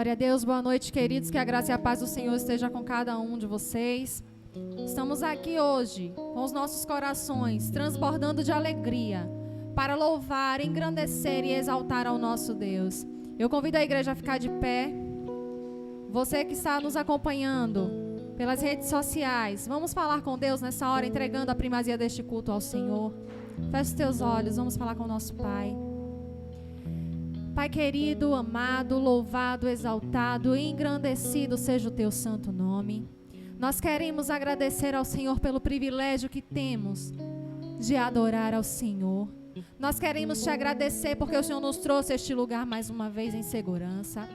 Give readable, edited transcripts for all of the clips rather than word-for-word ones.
Glória a Deus, boa noite, queridos, que a graça e a paz do Senhor esteja com cada um de vocês. Estamos aqui hoje, com os nossos corações transbordando de alegria, para louvar, engrandecer e exaltar ao nosso Deus. Eu convido a igreja a ficar de pé. Você que está nos acompanhando pelas redes sociais, vamos falar com Deus nessa hora, entregando a primazia deste culto ao Senhor. Feche os teus olhos, vamos falar com o nosso Pai. Pai querido, amado, louvado, exaltado e engrandecido seja o teu santo nome. Nós queremos agradecer ao Senhor pelo privilégio que temos de adorar ao Senhor. Nós queremos te agradecer porque o Senhor nos trouxe a este lugar mais uma vez em segurança.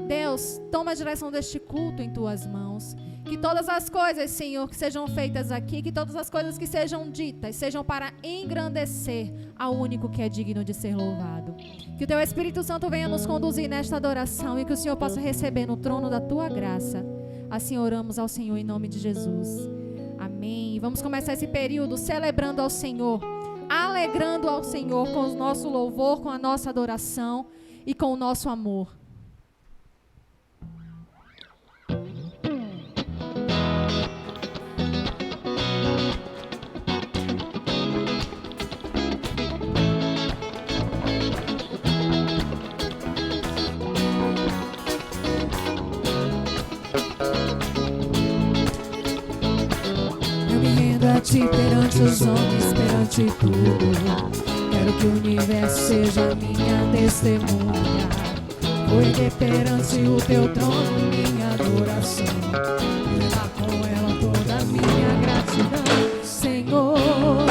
Deus, toma a direção deste culto em tuas mãos. Que todas as coisas, Senhor, que sejam feitas aqui, que todas as coisas que sejam ditas, sejam para engrandecer ao único que é digno de ser louvado. Que o teu Espírito Santo venha nos conduzir nesta adoração e que o Senhor possa receber no trono da tua graça. Assim oramos ao Senhor em nome de Jesus. Amém. Vamos começar esse período celebrando ao Senhor, alegrando ao Senhor com o nosso louvor, com a nossa adoração e com o nosso amor. Perante os homens, perante tudo, quero que o universo seja minha testemunha. Vou erguer perante o teu trono minha adoração e levar com ela toda a minha gratidão. Senhor,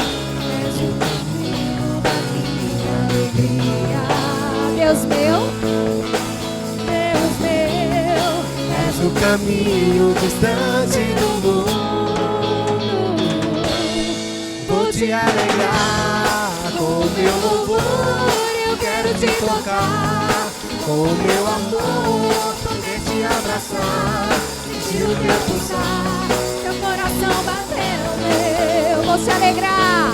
és o caminho da minha alegria. Deus meu, és o caminho distante do mundo. Te alegrar com o meu louvor, eu quero te tocar com o meu amor, poder te abraçar, sentir o teu pulsar, teu coração bateu, eu vou te alegrar,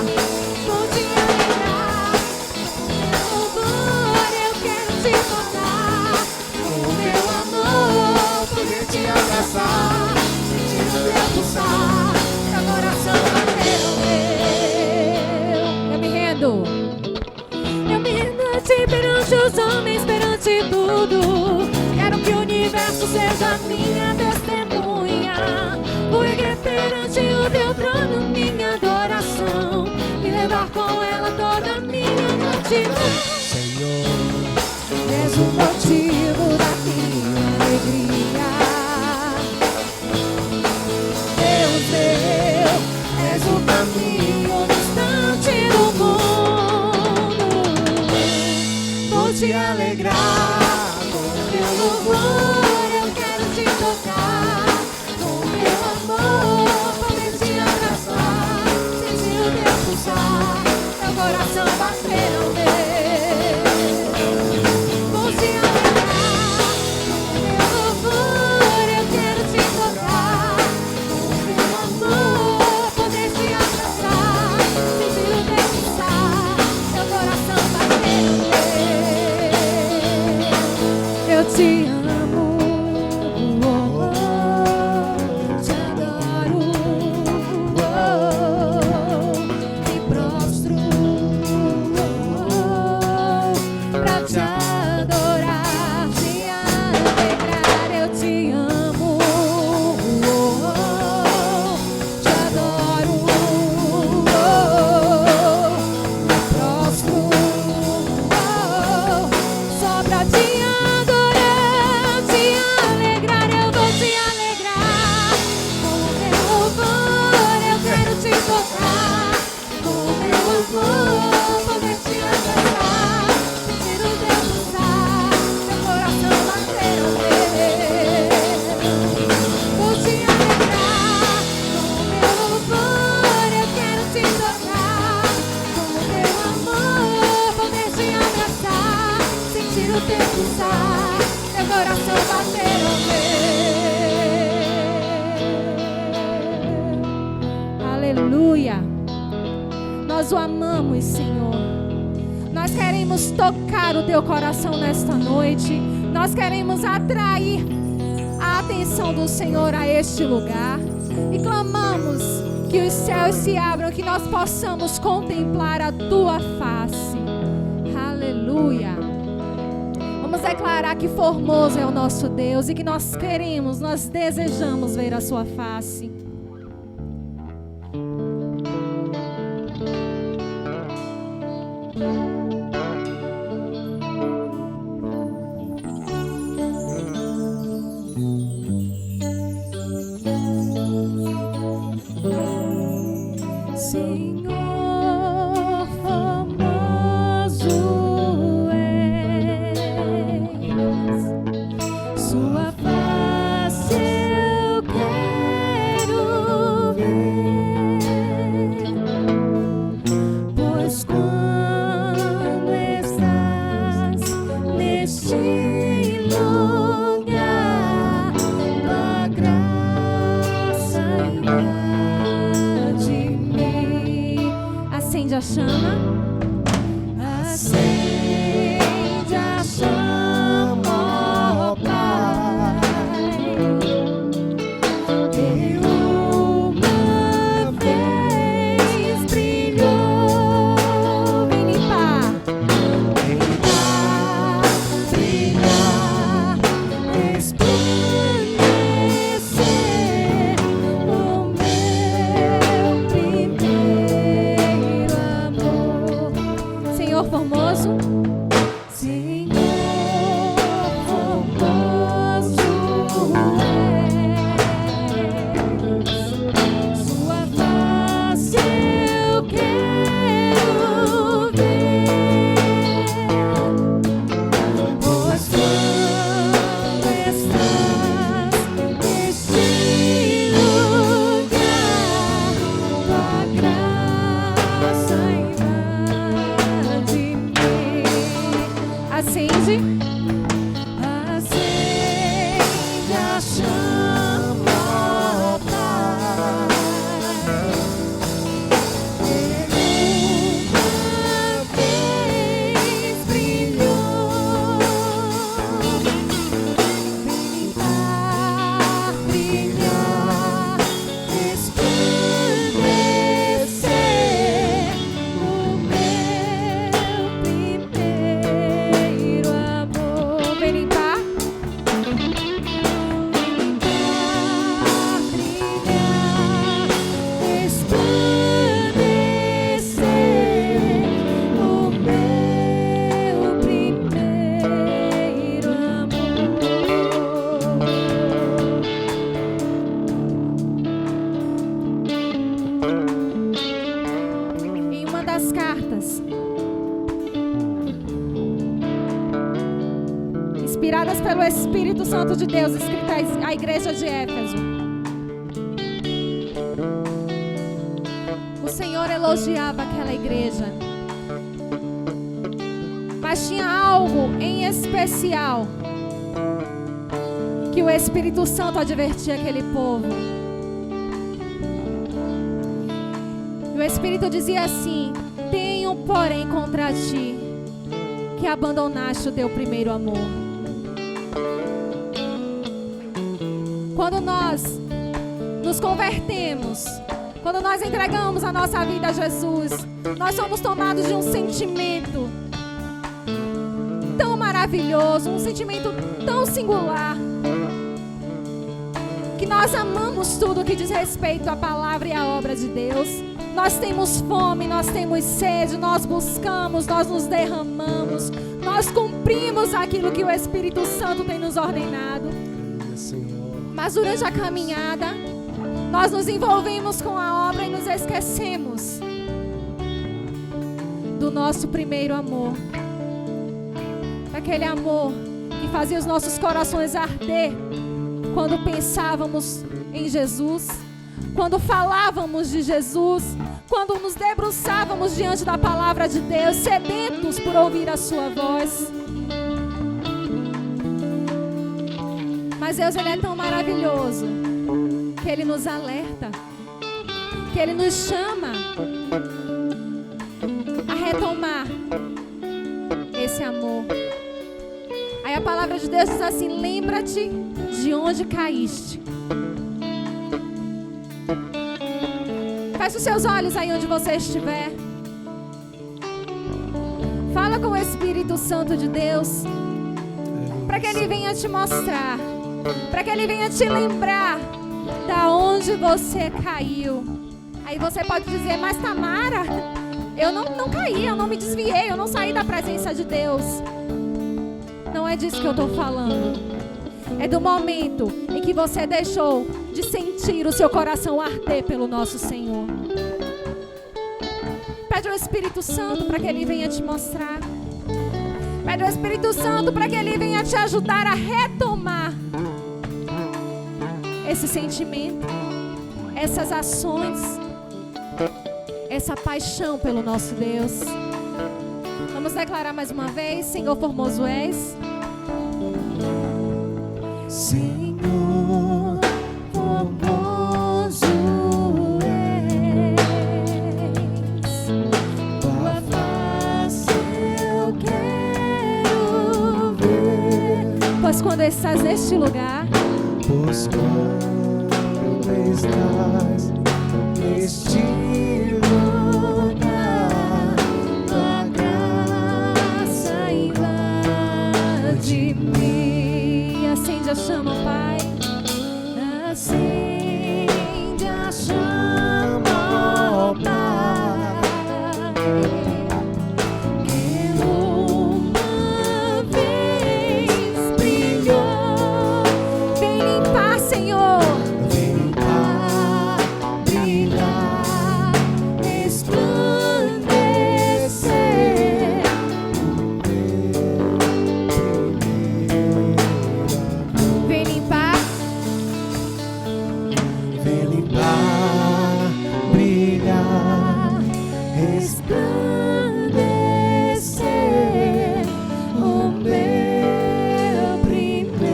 vou te alegrar com o meu louvor, eu quero te tocar com o meu amor, poder te abraçar, sentir o teu pulsar, teu coração bateu. Eu me rendo a ti perante os homens, perante tudo. Quero que o universo seja minha testemunha. Vou erguer perante o teu trono minha adoração e levar com ela toda a minha gratidão. Senhor, és o motivo da minha alegria. Deus meu, és o caminho distante do mundo. te alegrar com o teu louvor, eu quero te tocar com o meu amor, poder te abraçar, sentir o teu pulsar, teu coração bater ao meu. Vou te alegrar com o meu louvor, eu quero te tocar com o meu amor, poder te abraçar, sentir o teu pulsar, teu coração bater ao meu. Eu te amo, te adoro, me prostro pra te adorar, te alegrar. Eu te amo, te adoro, me prostro só pra te nós o amamos, Senhor. Nós queremos tocar o teu coração nesta noite. Nós queremos atrair a atenção do Senhor a este lugar e clamamos que os céus se abram, que nós possamos contemplar a tua face. Aleluia. Vamos declarar que formoso é o nosso Deus e que nós queremos, nós desejamos ver a sua face. Acende a chama. Acende a chama, ó Pai. Que uma vez brilhou. Vem limpar. Brilhar, resplandecer o meu primeiro amor. Senhor formoso, Senhor formoso és. Sua face eu quero ver, pois quando estás neste lugar, tua graça invade mim. Acende, acende a chama, ó Pai. Uma vez brilhou. Brilhar, brilhar, resplandecer o meu primeiro amor. Vem limpar. Brilhar, resplandecer o meu primeiro amor. Em uma das cartas inspiradas pelo Espírito Santo de Deus, escrita à igreja de Éfeso, o Senhor elogiava aquela igreja, mas tinha algo em especial que o Espírito Santo advertia aquele povo. E o Espírito dizia assim: tenho, porém, contra ti que abandonaste o teu primeiro amor. Quando nós nos convertemos, quando nós entregamos a nossa vida a Jesus, nós somos tomados de um sentimento tão maravilhoso, um sentimento tão singular, que nós amamos tudo que diz respeito à palavra e à obra de Deus. Nós temos fome, nós temos sede, nós buscamos, nós nos derramamos, nós cumprimos aquilo que o Espírito Santo tem nos ordenado. Mas durante a caminhada, nós nos envolvemos com a obra e nos esquecemos do nosso primeiro amor, daquele amor que fazia os nossos corações arder quando pensávamos em Jesus, quando falávamos de Jesus, quando nos debruçávamos diante da palavra de Deus, sedentos por ouvir a sua voz. Mas Deus, Ele é tão maravilhoso que Ele nos alerta, que Ele nos chama a retomar esse amor. Aí a palavra de Deus diz assim: lembra-te de onde caíste. Feche os seus olhos aí onde você estiver. Fala com o Espírito Santo de Deus, para que Ele venha te mostrar, para que Ele venha te lembrar da onde você caiu. Aí você pode dizer: mas Tamara, eu não caí, eu não me desviei, eu não saí da presença de Deus. Não é disso que eu estou falando. É do momento em que você deixou de sentir o seu coração arder pelo nosso Senhor. Pede ao Espírito Santo para que Ele venha te mostrar. Pede ao Espírito Santo para que Ele venha te ajudar a retomar esse sentimento, essas ações, essa paixão pelo nosso Deus. Vamos declarar mais uma vez: Senhor, formoso és. Senhor, formoso és, tua face eu quero ver. Pois quando estás neste lugar, Pois quando estás neste lugar, tua graça invade-me. acende a chama, Pai. Acende a chama, ó Pai, que uma vez brilhou. Vem limpar, Senhor. Vem limpar, brilhar, resplandecer o Vem limpar, Vem limpar, brilhar, resplandecer o meu primeiro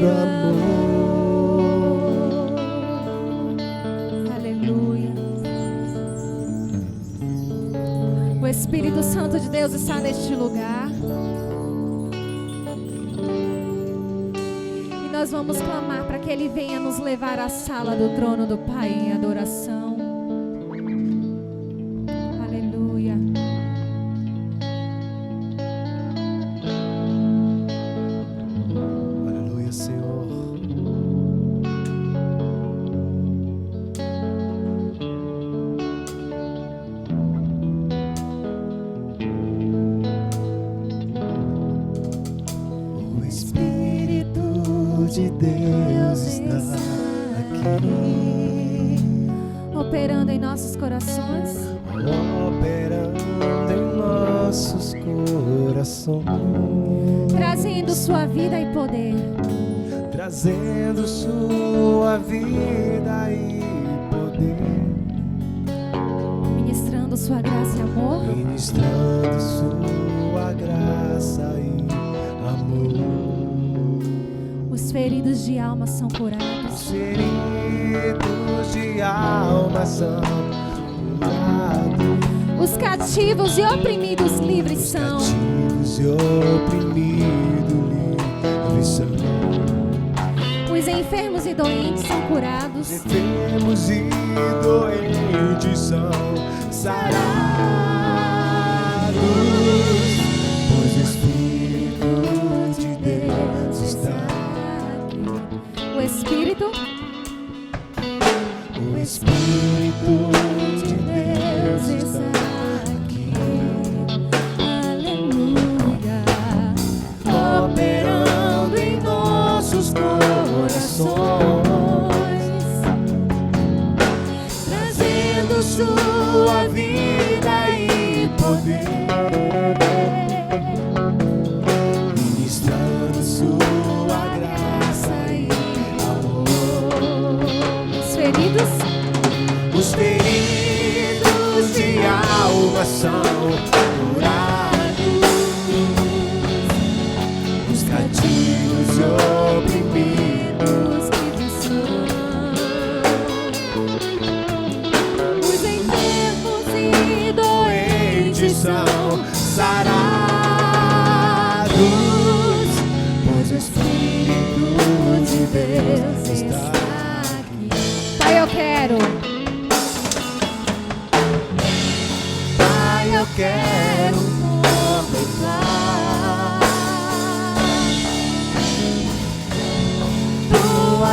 amor. aleluia. O Espírito Santo de Deus está neste lugar. E nós vamos clamar para que Ele venha nos levar à sala do trono do Pai em adoração. Aleluia. Aleluia, Senhor. O Espírito de Deus está aqui, Operando em nossos corações. operando em nossos corações, Trazendo sua vida e poder. trazendo sua vida e poder, Ministrando sua graça e amor. ministrando sua graça e amor. Os feridos de alma são curados. Os feridos de alma são curados, Os cativos e oprimidos livres são. cativos e oprimidos livres são. Os enfermos e doentes são curados. Enfermos e doentes são sarados, pois o Espírito de Deus está aqui. O Espírito, O Espírito de Deus está aqui, aleluia, operando em nossos corações, trazendo sua vida e poder, ministrando sua graça e amor. os feridos, Os feridos de alma são curados, os cativos e oprimidos livres são. Os enfermos e doentes doentes são são sarados,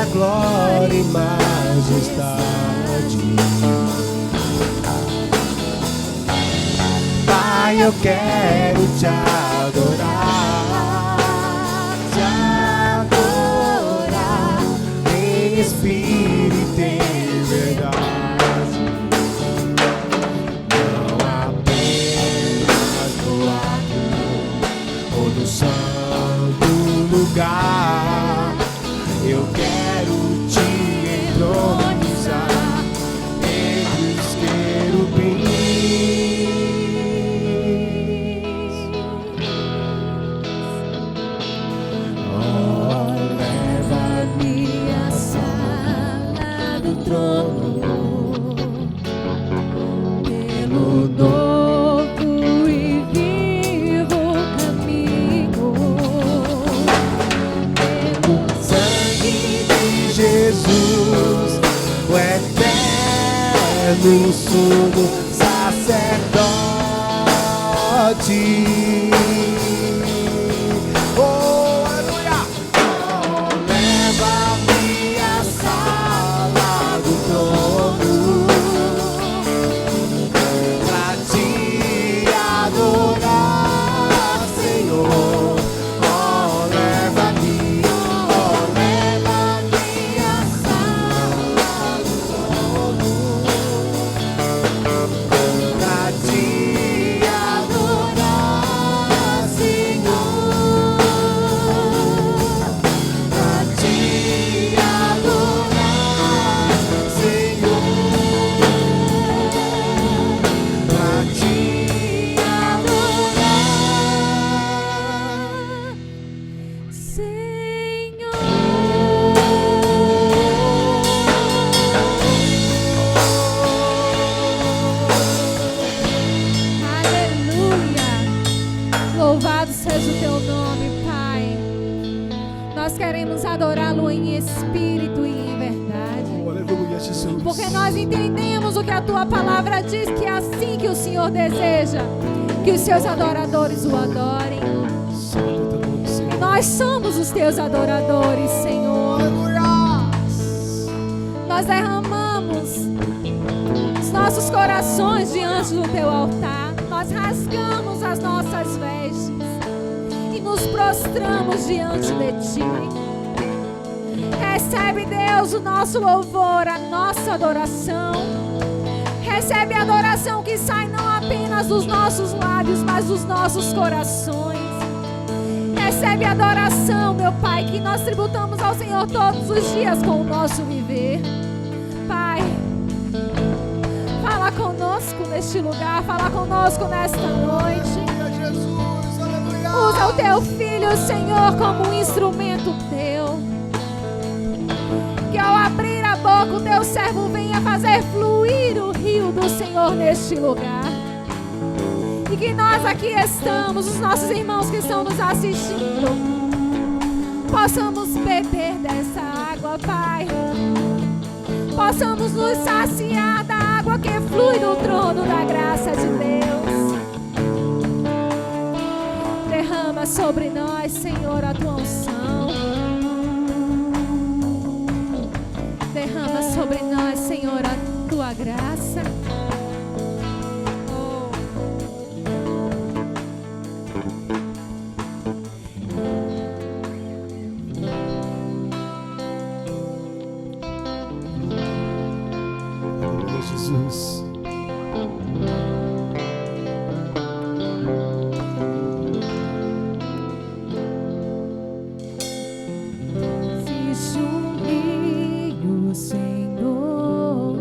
toda glória e majestade. Pai, eu quero te adorar, em espírito e em verdade, não apenas no ato ou no santo lugar. Eu quero te entronizar entre os querubins. Oh, leva-me à sala do trono, pelo novo e vivo caminho, pelo sangue de Jesus, o eterno sumo sacerdote. Oh, aleluia! Oh, leva-me à sala do trono pra te adorar, Senhor. Oh, leva-me à sala do trono pra te adorar, Senhor. Pra te adorar, Senhor. Pra te adorar, Aleluia! Louvado seja o teu nome, Pai. Nós queremos adorá-lo em espírito e em verdade. Oh, aleluia, Jesus. Porque nós entendemos o que a tua palavra diz, que é assim que o Senhor deseja que os seus adoradores o adorem. Santo é teu nome, Senhor. Nós somos os teus adoradores, Senhor. Aleluia. Nós derramamos os nossos corações diante do teu altar. Nós rasgamos as nossas vestes e nos prostramos diante de ti. Recebe, Deus, o nosso louvor, a nossa adoração. Recebe a adoração que sai não apenas dos nossos lábios, mas dos nossos corações. Recebe a adoração, meu Pai, que nós tributamos ao Senhor todos os dias com o nosso viver. Pai, fala conosco neste lugar, fala conosco nesta noite. Aleluia, Jesus. Aleluia. Usa o teu filho, Senhor, como um instrumento teu. Que ao abrir a boca o teu servo venha fazer fluir o rio do Senhor neste lugar. E que nós aqui estamos, os nossos irmãos que estão nos assistindo, possamos beber dessa água, Pai. Possamos nos saciar da água que flui do trono da graça de Deus. Derrama sobre nós, Senhor, a tua unção. Derrama sobre nós, Senhor, a tua graça. Aleluia, Jesus. Existe um rio, Senhor,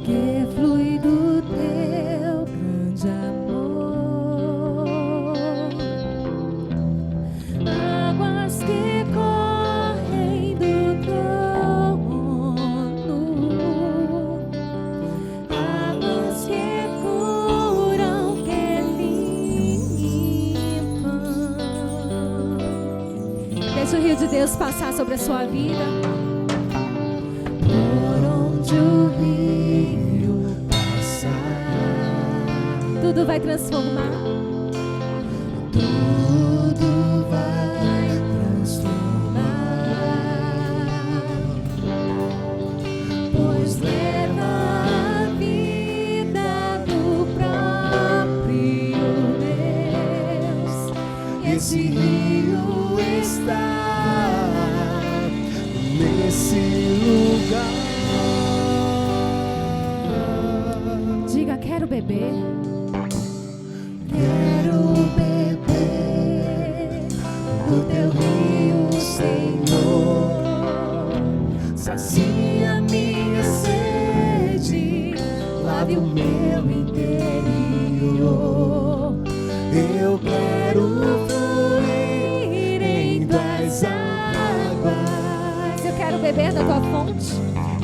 que flui do teu grande amor. Águas que correm do trono, águas que curam, que limpam. Deixa o rio de Deus passar sobre a sua vida. Por onde o rio passar, Tudo vai transformar. tudo vai transformar. esse rio está nesse lugar. Diga, quero beber. Quero beber do teu rio, Senhor. Sacia minha sede, lave o meu interior. Eu quero fluir em tuas águas. Eu quero beber da tua fonte.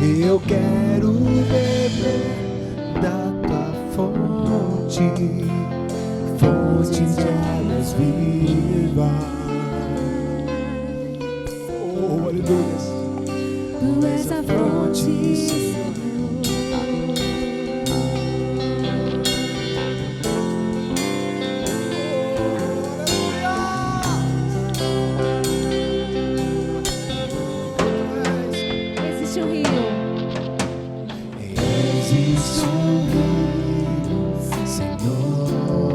Eu quero beber da tua fonte, fonte de águas vivas. Oh, aleluia. Tu és a fonte, existe um rio. Existe um rio, Senhor,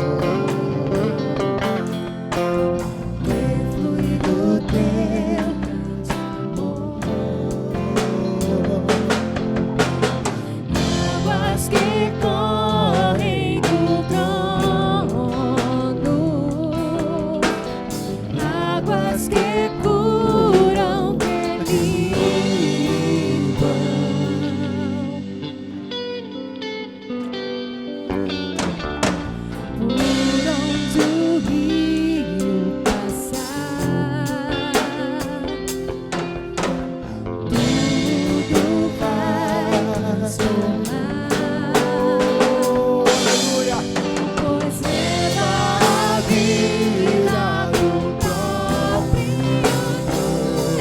que flui do teu amor. Águas que correm do trono, águas que curam, que limpam. Por onde o rio passar, tudo vai transformar. Pois leva a vida do próprio Deus.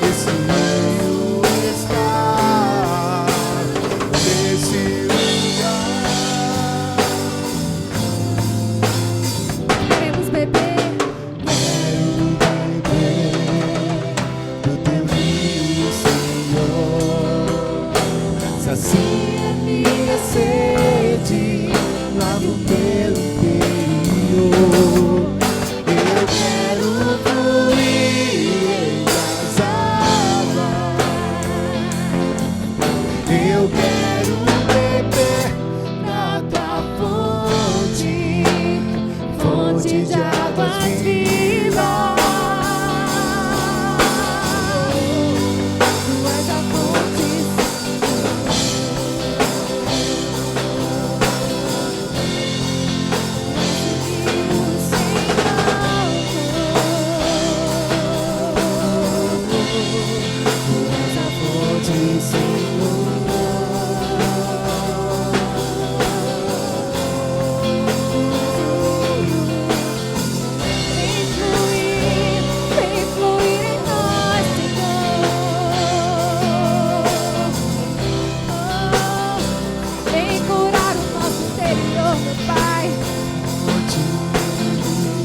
Esse rio está nesse lugar. Queremos beber. Do teu rio, Senhor, sacia minha sede, lava o meu interior. Eu quero fluir nas águas. Eu quero beber na tua fonte, fonte de águas vivas. Tu és a fonte. Vem fluir em nós, Senhor. Vem curar o nosso interior, meu Pai.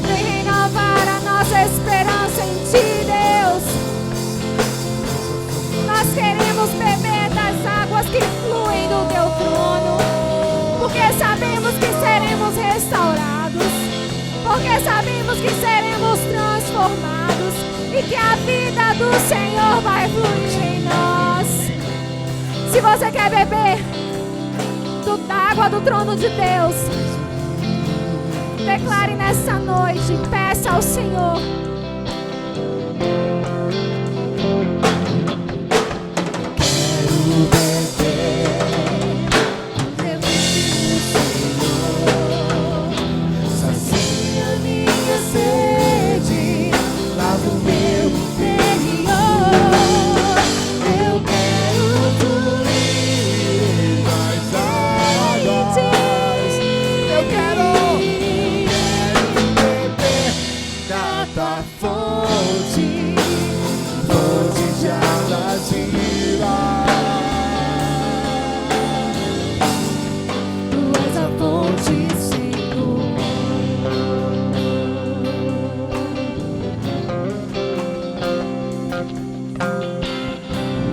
Vem renovar a nossa esperança em Ti, Deus. Nós queremos beber das águas que fluem do Teu trono, porque sabemos que seremos restaurados, porque sabemos que seremos transformados e que a vida do Senhor vai fluir em nós. Se você quer beber da água do trono de Deus, declare nessa noite, peça ao Senhor. Sacia minha sede, lava o meu interior. Eu quero fluir nas águas. Eu quero beber da tua fonte, fonte de águas vivas. Tu és a fonte, Senhor.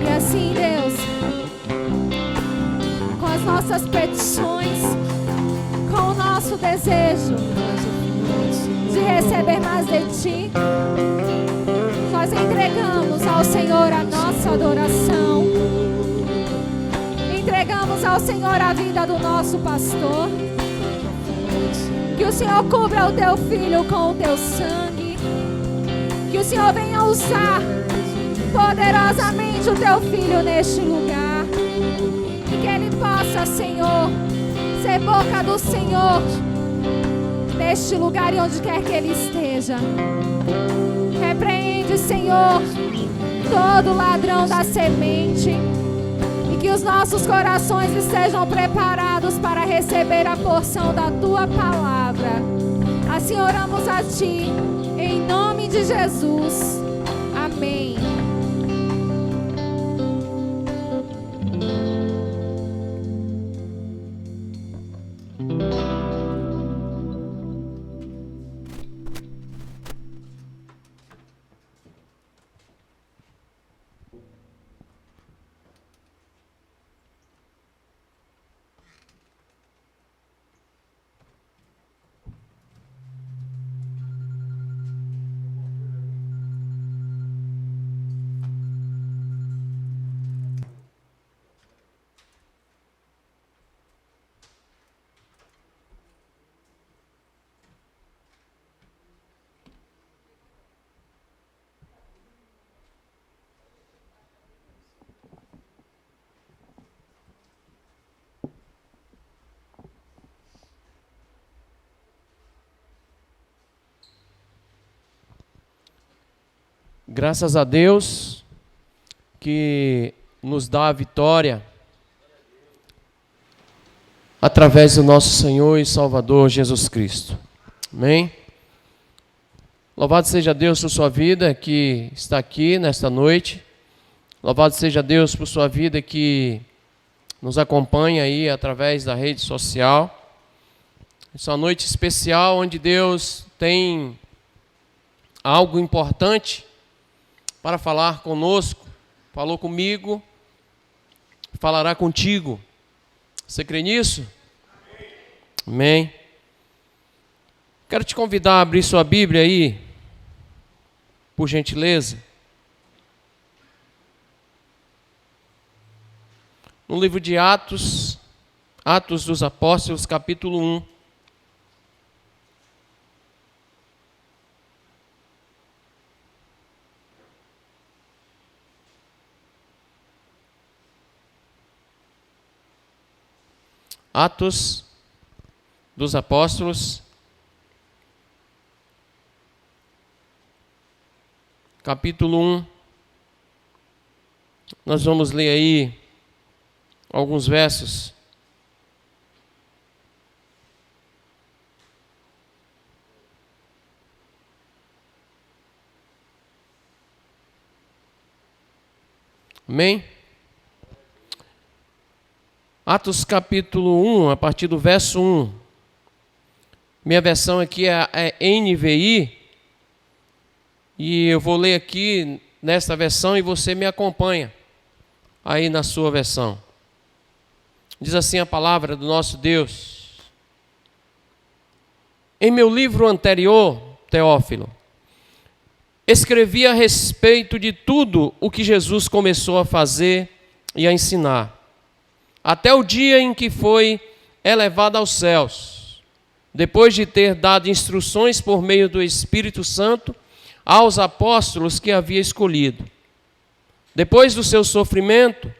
E assim, Deus, com as nossas petições, com o nosso desejo de receber receber mais de Ti. Nós entregamos ao Senhor a nossa adoração. Entregamos ao Senhor a vida do nosso pastor. Que o Senhor cubra o Teu filho com o Teu sangue. Que o Senhor venha usar poderosamente o Teu filho neste lugar. E que ele possa, Senhor, ser boca do Senhor neste lugar e onde quer que ele esteja. Repreende, Senhor, todo ladrão da semente. E que os nossos corações estejam preparados para receber a porção da Tua palavra. Assim oramos a Ti, em nome de Jesus. Amém. Graças a Deus que nos dá a vitória através do nosso Senhor e Salvador Jesus Cristo. Amém? Louvado seja Deus por sua vida que está aqui nesta noite. Louvado seja Deus por sua vida que nos acompanha aí através da rede social. Essa é uma noite especial onde Deus tem algo importante para falar conosco. Falou comigo, falará contigo. Você crê nisso? Amém. Quero te convidar a abrir sua Bíblia aí, por gentileza. No livro de Atos, Atos dos Apóstolos, capítulo 1. Atos dos Apóstolos, capítulo 1. Nós vamos ler aí alguns versos. Amém? Atos capítulo 1, a partir do verso 1. Minha versão aqui é NVI. E eu vou ler aqui nesta versão e você me acompanha aí na sua versão. Diz assim a palavra do nosso Deus. Em meu livro anterior, Teófilo, escrevi a respeito de tudo o que Jesus começou a fazer e a ensinar, até o dia em que foi elevado aos céus, depois de ter dado instruções por meio do Espírito Santo aos apóstolos que havia escolhido. Depois do seu sofrimento,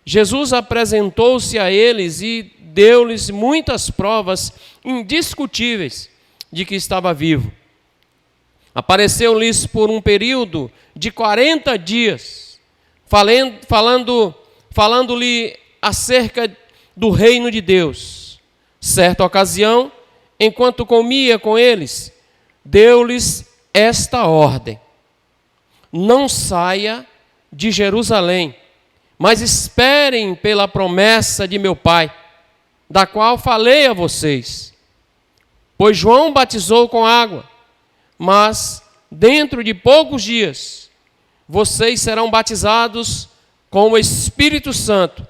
Jesus apresentou-se a eles e deu-lhes muitas provas indiscutíveis de que estava vivo. Apareceu-lhes por um período de 40 dias, falando-lhe acerca do reino de Deus. Certa ocasião, enquanto comia com eles, deu-lhes esta ordem: não saia de Jerusalém, mas esperem pela promessa de meu Pai, da qual falei a vocês. Pois João batizou com água, mas dentro de poucos dias vocês serão batizados com o Espírito Santo.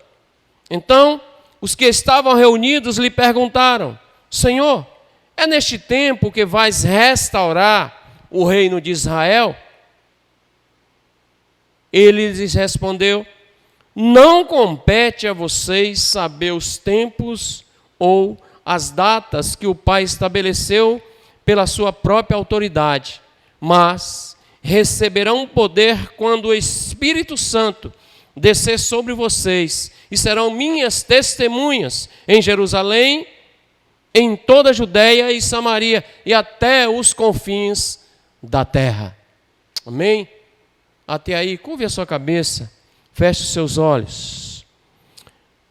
Então, os que estavam reunidos lhe perguntaram: Senhor, é neste tempo que vais restaurar o reino de Israel? Ele lhes respondeu: não compete a vocês saber os tempos ou as datas que o Pai estabeleceu pela sua própria autoridade, mas receberão poder quando o Espírito Santo descer sobre vocês, e serão minhas testemunhas em Jerusalém, em toda a Judéia e Samaria, e até os confins da terra. Amém? Até aí, curve a sua cabeça, feche os seus olhos.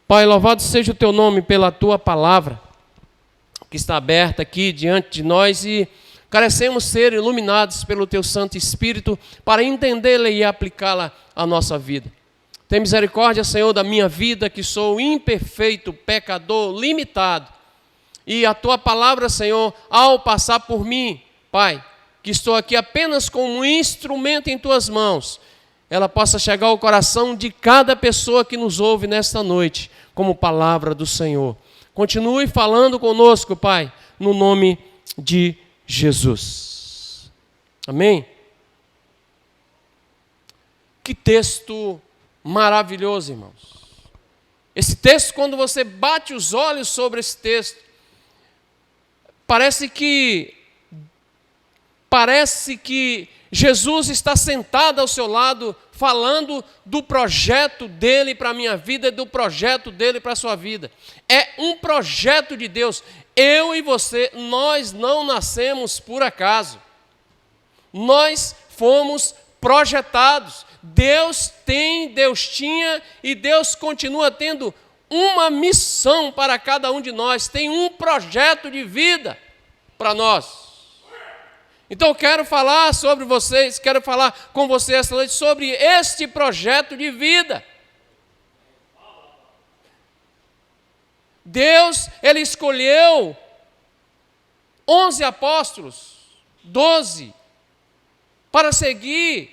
Pai, louvado seja o teu nome pela tua palavra, que está aberta aqui diante de nós, e carecemos ser iluminados pelo teu Santo Espírito para entendê-la e aplicá-la à nossa vida. Tem misericórdia, Senhor, da minha vida, que sou imperfeito, pecador, limitado. E a tua palavra, Senhor, ao passar por mim, Pai, que estou aqui apenas como um instrumento em tuas mãos, ela possa chegar ao coração de cada pessoa que nos ouve nesta noite, como palavra do Senhor. Continue falando conosco, Pai, no nome de Jesus. Amém? Que texto maravilhoso, irmãos. Esse texto, quando você bate os olhos sobre esse texto, parece que Jesus está sentado ao seu lado, falando do projeto dele para a minha vida e do projeto dele para a sua vida. É um projeto de Deus. Eu e você, nós não nascemos por acaso. Nós fomos projetados. Deus tinha e Deus continua tendo uma missão para cada um de nós. Tem um projeto de vida para nós. Então eu quero falar sobre vocês, quero falar com vocês esta noite sobre este projeto de vida. Deus, Ele escolheu 11 apóstolos, 12, para seguir,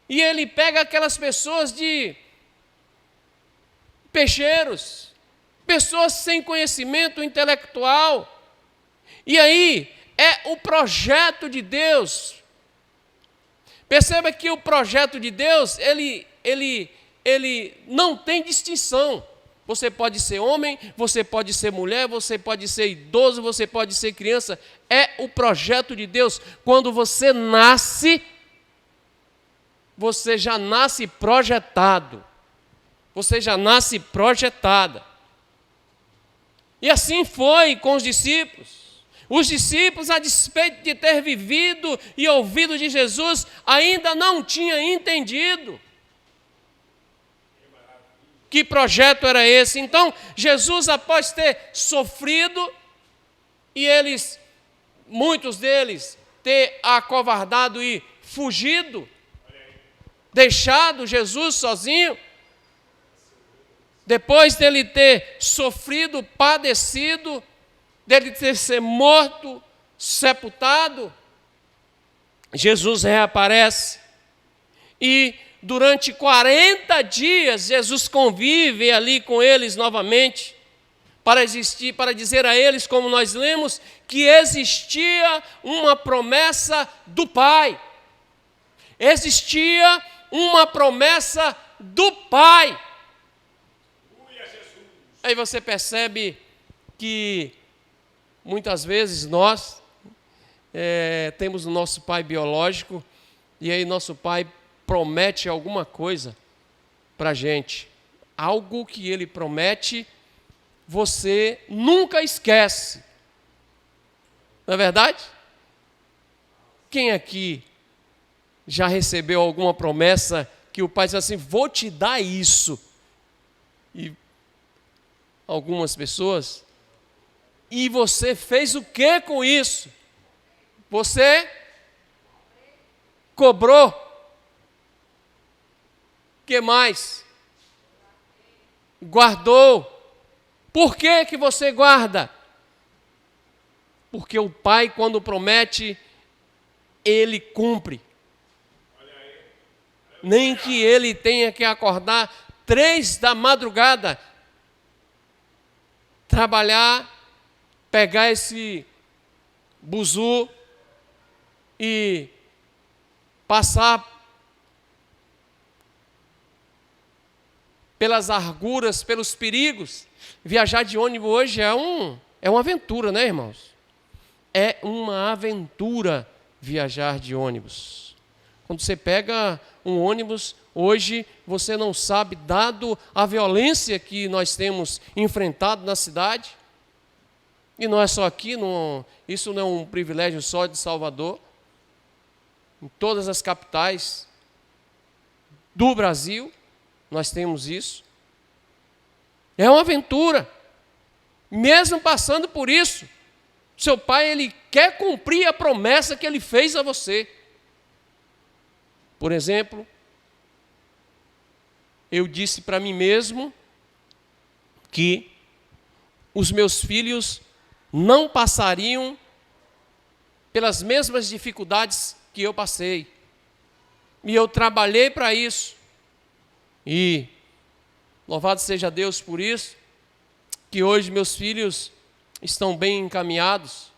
e Ele pega aquelas pessoas de peixeiros, pessoas sem conhecimento intelectual, e aí é o projeto de Deus. Perceba que o projeto de Deus, ele não tem distinção. Você pode ser homem, você pode ser mulher, você pode ser idoso, você pode ser criança. É o projeto de Deus. Quando você nasce, você já nasce projetado. Você já nasce projetada. E assim foi com os discípulos. Os discípulos, a despeito de ter vivido e ouvido de Jesus, ainda não tinham entendido que projeto era esse. Então, Jesus, após ter sofrido, e muitos deles, ter acovardado e fugido, deixado Jesus sozinho, depois dele ter sofrido, padecido, dele ter sido morto, sepultado, Jesus reaparece e durante 40 dias Jesus convive ali com eles novamente para dizer a eles, como nós lemos, que existia uma promessa do Pai. Existia uma promessa do Pai. Aí você percebe que muitas vezes nós temos o nosso pai biológico e aí nosso pai promete alguma coisa para a gente. Algo que ele promete, você nunca esquece. Não é verdade? Quem aqui já recebeu alguma promessa que o pai diz assim, vou te dar isso? E algumas pessoas... E você fez o que com isso? Você cobrou. O que mais? Guardou. Por que você guarda? Porque o Pai, quando promete, Ele cumpre. Nem que Ele tenha que acordar 3 da madrugada, trabalhar, pegar esse buzu e passar pelas arguras, pelos perigos. Viajar de ônibus hoje é uma aventura, né, irmãos? É uma aventura viajar de ônibus. Quando você pega um ônibus, hoje você não sabe, dado a violência que nós temos enfrentado na cidade, e não é só aqui, isso não é um privilégio só de Salvador, em todas as capitais do Brasil, nós temos isso. É uma aventura. Mesmo passando por isso, seu pai, ele quer cumprir a promessa que ele fez a você. Por exemplo, eu disse para mim mesmo que os meus filhos não passariam pelas mesmas dificuldades que eu passei. E eu trabalhei para isso. E louvado seja Deus por isso, que hoje meus filhos estão bem encaminhados.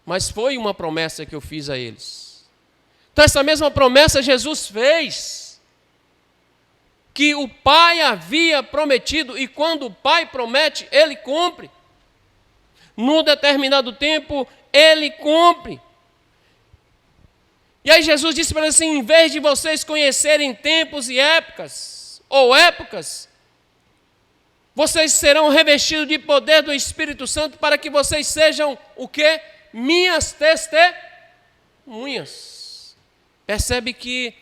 Mas foi uma promessa que eu fiz a eles. Então essa mesma promessa Jesus fez, que o Pai havia prometido, e quando o Pai promete, Ele cumpre. Num determinado tempo, Ele cumpre. E aí Jesus disse para eles assim, em vez de vocês conhecerem tempos e épocas, vocês serão revestidos de poder do Espírito Santo para que vocês sejam o quê? Minhas testemunhas. Percebe que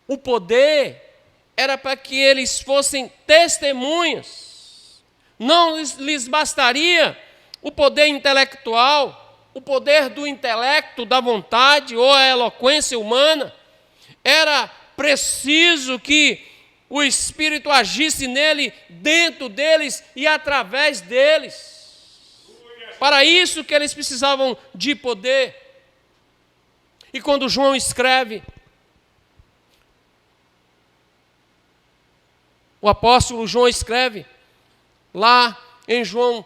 o poder era para que eles fossem testemunhas. Não lhes bastaria o poder intelectual, o poder do intelecto, da vontade ou a eloquência humana. Era preciso que o Espírito agisse nele, dentro deles e através deles. Para isso que eles precisavam de poder. E quando João escreve, o apóstolo João escreve, lá em João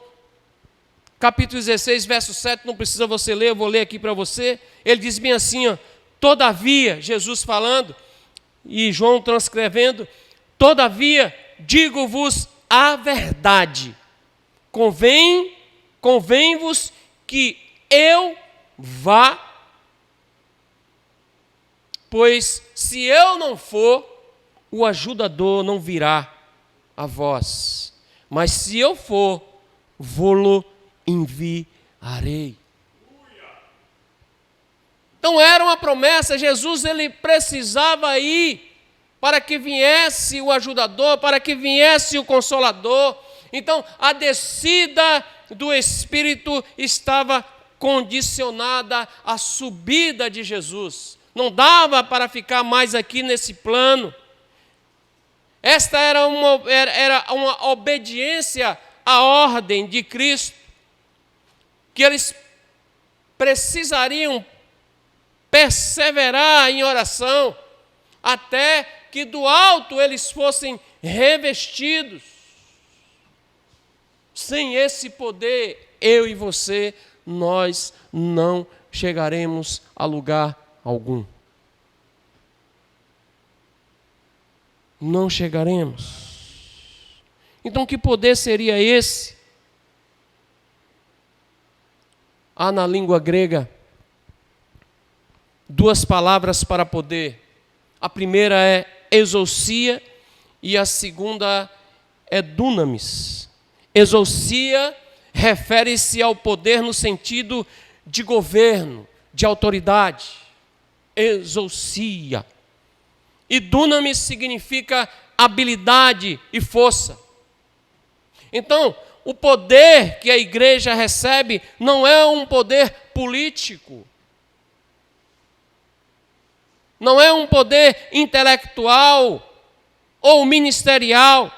capítulo 16, verso 7, não precisa você ler, eu vou ler aqui para você. Ele diz bem assim, ó, todavia, Jesus falando, e João transcrevendo, todavia, digo-vos a verdade, convém-vos que eu vá, pois se eu não for, o ajudador não virá a vós, mas se eu for, vô-lo enviarei. Então era uma promessa, Jesus ele precisava ir para que viesse o ajudador, para que viesse o consolador. Então a descida do Espírito estava condicionada à subida de Jesus. Não dava para ficar mais aqui nesse plano. Esta era uma obediência à ordem de Cristo, que eles precisariam perseverar em oração, até que do alto eles fossem revestidos. Sem esse poder, eu e você, nós não chegaremos a lugar algum. Não chegaremos. Então, que poder seria esse? Há na língua grega duas palavras para poder. A primeira é exousia e a segunda é dunamis. Exousia refere-se ao poder no sentido de governo, de autoridade. Exousia. E dunamis significa habilidade e força. Então, o poder que a igreja recebe não é um poder político, não é um poder intelectual ou ministerial,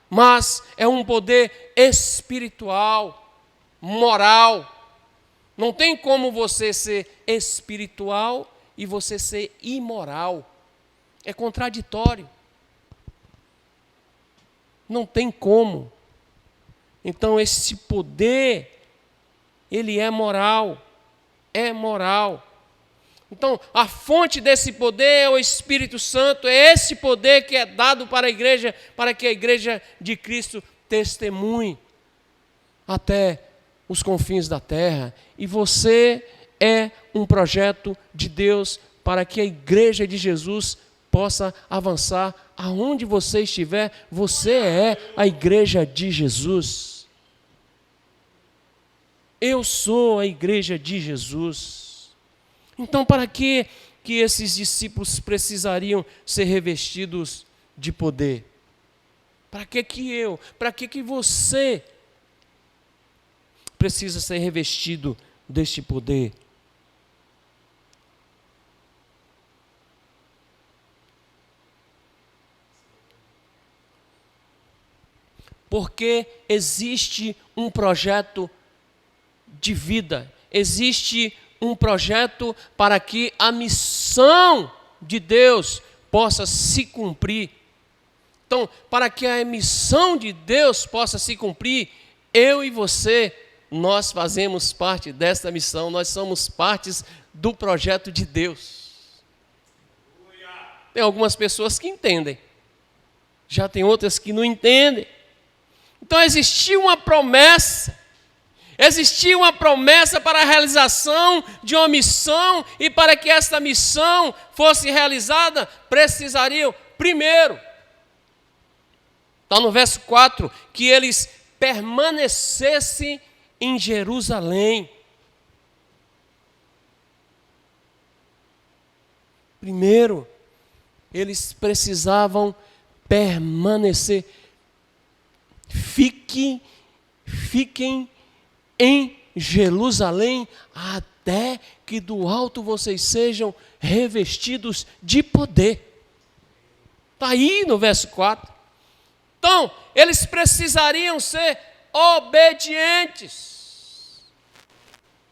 mas é um poder espiritual, moral. Não tem como você ser espiritual e você ser imoral. É contraditório. Não tem como. Então esse poder, ele é moral. é moral. Então, a fonte desse poder é o Espírito Santo, é esse poder que é dado para a igreja, para que a igreja de Cristo testemunhe até os confins da terra. E você é um projeto de Deus para que a igreja de Jesus possa avançar aonde você estiver. Você é a igreja de Jesus. Eu sou a igreja de Jesus. Então, para que esses discípulos precisariam ser revestidos de poder? Para que você precisa ser revestido deste poder? Porque existe um projeto de vida, existe um projeto para que a missão de Deus possa se cumprir. Então, para que a missão de Deus possa se cumprir, eu e você, nós fazemos parte desta missão, nós somos partes do projeto de Deus. Tem algumas pessoas que entendem, já tem outras que não entendem. Então, existia uma promessa para a realização de uma missão, e para que esta missão fosse realizada, precisariam, primeiro, está no verso 4, que eles permanecessem em Jerusalém. Primeiro, eles precisavam permanecer. Fiquem em Jerusalém, até que do alto vocês sejam revestidos de poder. Está aí no verso 4. Então, eles precisariam ser obedientes.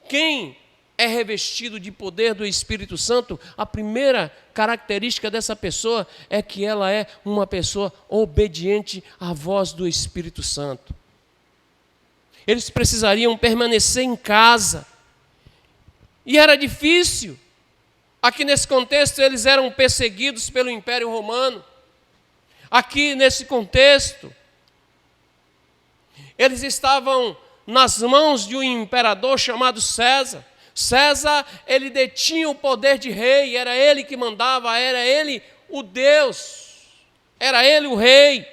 Quem é revestido de poder do Espírito Santo, a primeira característica dessa pessoa é que ela é uma pessoa obediente à voz do Espírito Santo. Eles precisariam permanecer em casa. E era difícil. Aqui nesse contexto, eles eram perseguidos pelo Império Romano. Aqui nesse contexto, eles estavam nas mãos de um imperador chamado César. César, ele detinha o poder de rei, era ele que mandava, era ele o Deus, era ele o rei.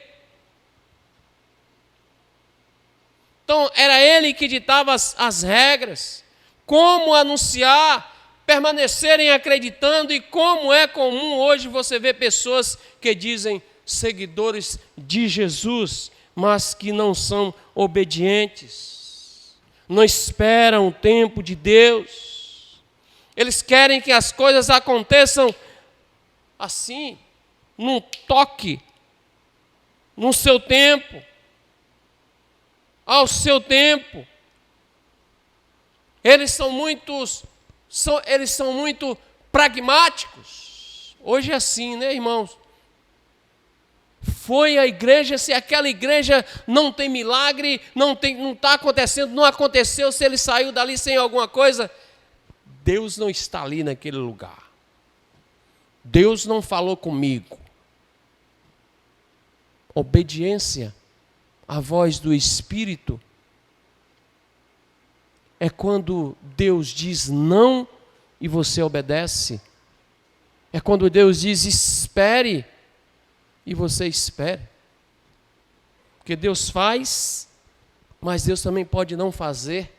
Então, era ele que ditava as regras, como anunciar, permanecerem acreditando, e como é comum hoje você ver pessoas que dizem seguidores de Jesus, mas que não são obedientes, não esperam o tempo de Deus. Eles querem que as coisas aconteçam assim, num toque, no seu tempo, ao seu tempo. Eles são muito pragmáticos. Hoje é assim, né, irmãos? Foi a igreja, se aquela igreja não tem milagre, não está acontecendo, não aconteceu, se ele saiu dali sem alguma coisa, Deus não está ali naquele lugar. Deus não falou comigo. Obediência à voz do Espírito é quando Deus diz não e você obedece. É quando Deus diz espere e você espere. Porque Deus faz, mas Deus também pode não fazer.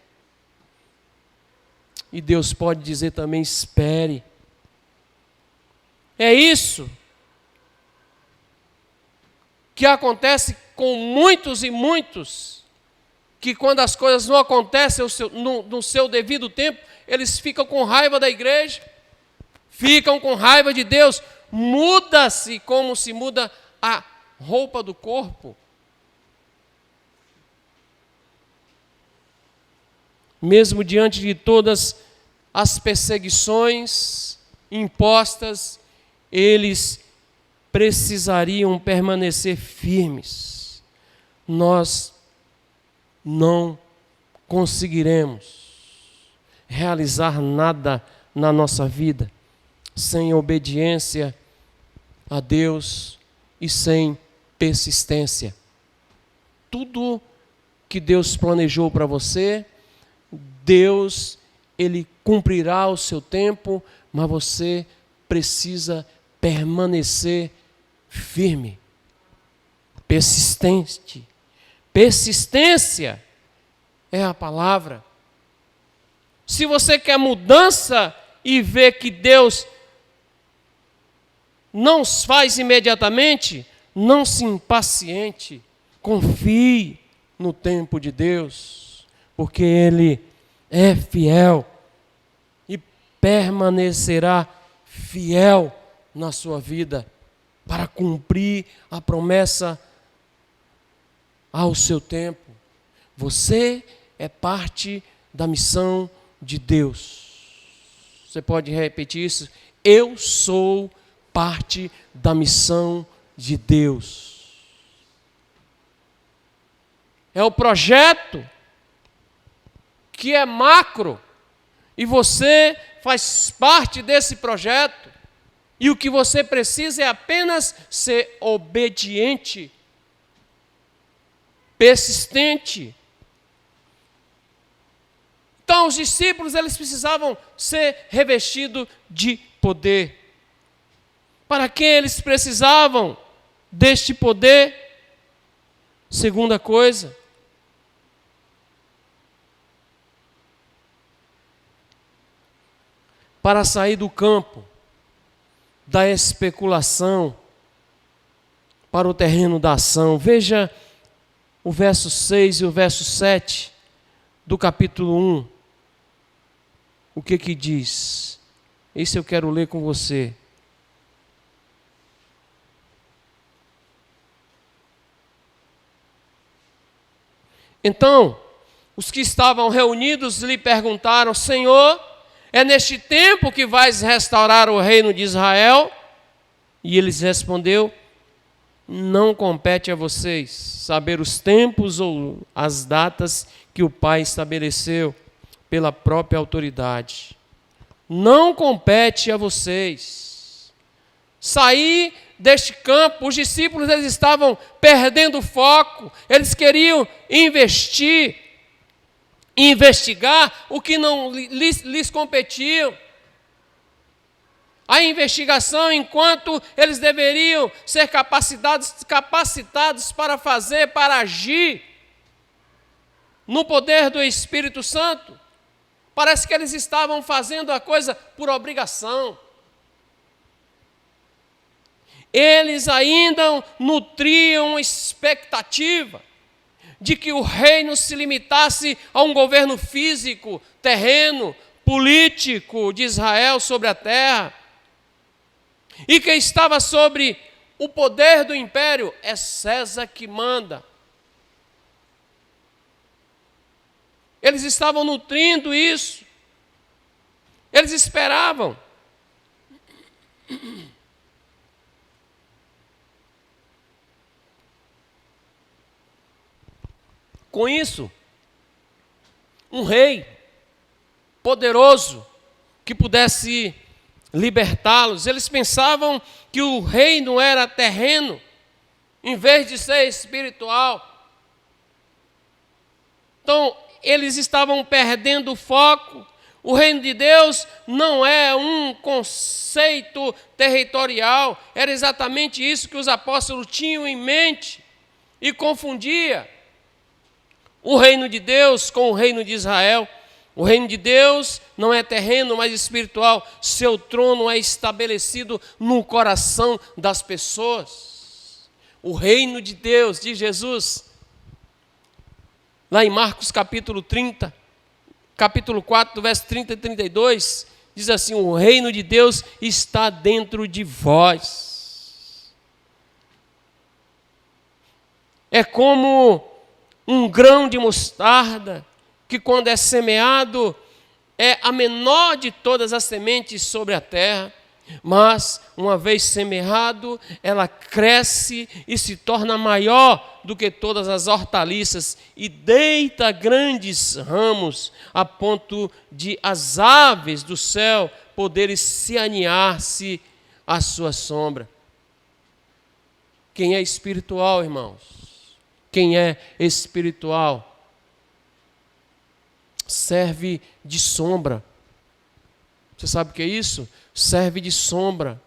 E Deus pode dizer também espere. É isso que acontece com muitos e muitos, que quando as coisas não acontecem no seu devido tempo, eles ficam com raiva da igreja, ficam com raiva de Deus. Muda-se como se muda a roupa do corpo. Mesmo diante de todas as perseguições impostas, eles precisariam permanecer firmes. Nós não conseguiremos realizar nada na nossa vida sem obediência a Deus e sem persistência. Tudo que Deus planejou para você, Deus, Ele cumprirá o seu tempo, mas você precisa permanecer firme, persistente. Persistência é a palavra. Se você quer mudança e vê que Deus não faz imediatamente, não se impaciente, confie no tempo de Deus, porque Ele é fiel e permanecerá fiel na sua vida para cumprir a promessa ao seu tempo. Você é parte da missão de Deus. Você pode repetir isso? Eu sou parte da missão de Deus. É o projeto que é macro e você faz parte desse projeto. E o que você precisa é apenas ser obediente, persistente. Então, os discípulos, eles precisavam ser revestidos de poder. Para que eles precisavam deste poder? Segunda coisa, para sair do campo da especulação para o terreno da ação. Veja o verso 6 e o verso 7 do capítulo 1. O que diz? Isso eu quero ler com você. Então, os que estavam reunidos lhe perguntaram: Senhor, é neste tempo que vais restaurar o reino de Israel? E ele respondeu: não compete a vocês saber os tempos ou as datas que o Pai estabeleceu pela própria autoridade. Não compete a vocês. Sair deste campo, os discípulos, eles estavam perdendo o foco, eles queriam investigar o que não lhes competia. A investigação, enquanto eles deveriam ser capacitados para fazer, para agir no poder do Espírito Santo, parece que eles estavam fazendo a coisa por obrigação. Eles ainda nutriam expectativa de que o reino se limitasse a um governo físico, terreno, político de Israel sobre a terra. E quem estava sobre o poder do império é César que manda. Eles estavam nutrindo isso. Eles esperavam. Com isso, um rei poderoso que pudesse libertá-los. Eles pensavam que o reino era terreno, em vez de ser espiritual. Então, eles estavam perdendo o foco. O reino de Deus não é um conceito territorial. Era exatamente isso que os apóstolos tinham em mente e confundia o reino de Deus com o reino de Israel. O reino de Deus não é terreno, mas espiritual. Seu trono é estabelecido no coração das pessoas. O reino de Deus, de Jesus, lá em Marcos capítulo 30, capítulo 4, do verso 30 e 32, diz assim: o reino de Deus está dentro de vós. É como um grão de mostarda, que quando é semeado, é a menor de todas as sementes sobre a terra. Mas, uma vez semeado, ela cresce e se torna maior do que todas as hortaliças e deita grandes ramos, a ponto de as aves do céu poderem se aninhar-se à sua sombra. Quem é espiritual, irmãos? Quem é espiritual? Serve de sombra. Você sabe o que é isso? Serve de sombra.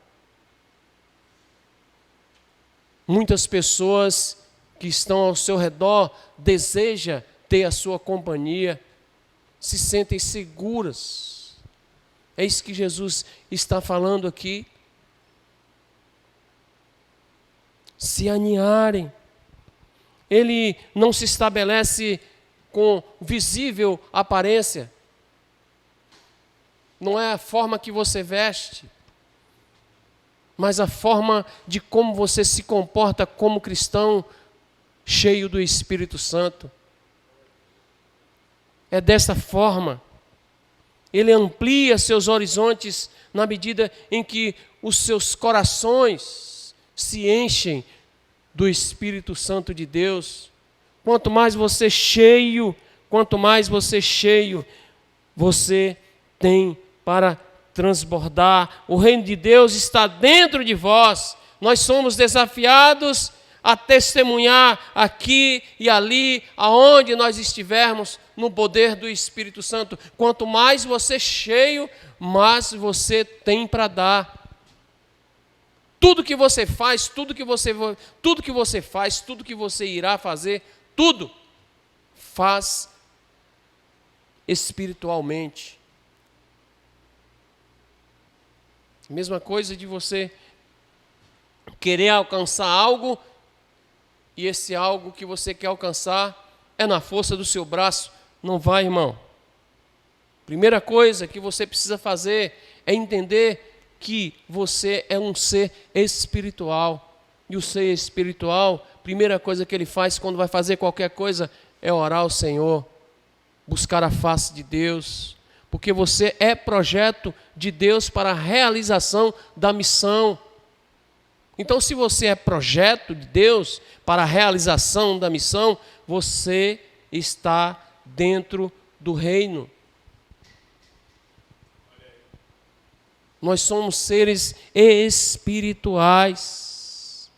Muitas pessoas que estão ao seu redor desejam ter a sua companhia, se sentem seguras. É isso que Jesus está falando aqui. Se aninharem. Ele não se estabelece com visível aparência. Não é a forma que você veste, mas a forma de como você se comporta como cristão, cheio do Espírito Santo. É dessa forma. Ele amplia seus horizontes na medida em que os seus corações se enchem do Espírito Santo de Deus. Quanto mais você cheio, você tem para transbordar. O reino de Deus está dentro de vós. Nós somos desafiados a testemunhar aqui e ali, aonde nós estivermos, no poder do Espírito Santo. Quanto mais você cheio, mais você tem para dar. Tudo que você faz, tudo que você irá fazer, tudo faz espiritualmente. Mesma coisa de você querer alcançar algo e esse algo que você quer alcançar é na força do seu braço. Não vai, irmão. Primeira coisa que você precisa fazer é entender que você é um ser espiritual. E o ser espiritual, primeira coisa que ele faz quando vai fazer qualquer coisa é orar ao Senhor, buscar a face de Deus. Porque você é projeto de Deus para a realização da missão. Então, se você é projeto de Deus para a realização da missão, você está dentro do reino. Nós somos seres espirituais.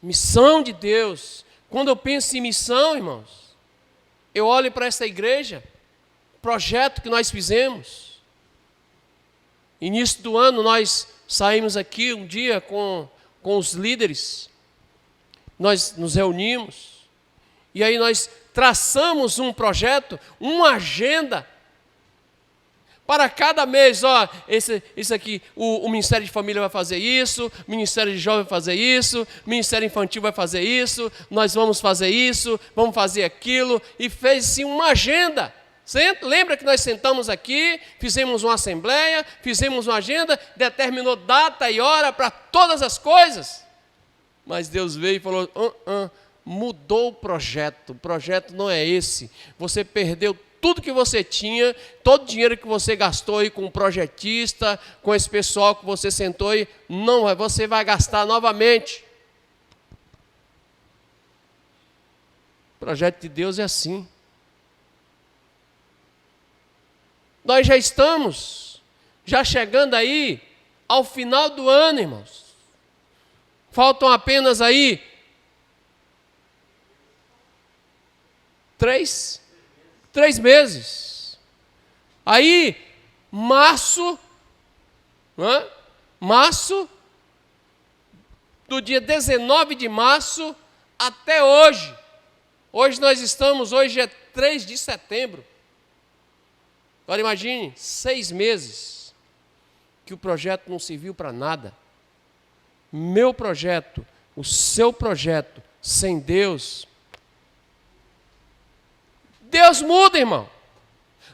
Missão de Deus. Quando eu penso em missão, irmãos, eu olho para esta igreja, projeto que nós fizemos. Início do ano nós saímos aqui um dia com os líderes, nós nos reunimos, e aí nós traçamos um projeto, uma agenda, para cada mês, isso aqui, o Ministério de Família vai fazer isso, o Ministério de Jovem vai fazer isso, o Ministério Infantil vai fazer isso, nós vamos fazer isso, vamos fazer aquilo, e fez-se uma agenda. Lembra que nós sentamos aqui, fizemos uma assembleia, fizemos uma agenda, determinou data e hora para todas as coisas. Mas Deus veio e falou, mudou o projeto não é esse. Você perdeu tudo que você tinha, todo o dinheiro que você gastou aí com o projetista, com esse pessoal que você sentou aí, não, você vai gastar novamente. O projeto de Deus é assim. Nós já estamos, chegando aí ao final do ano, irmãos. Faltam apenas aí 3 meses. Aí, março, do dia 19 de março até hoje. Hoje é 3 de setembro. Agora imagine, 6 meses que o projeto não serviu para nada. Meu projeto, o seu projeto, sem Deus. Deus muda, irmão.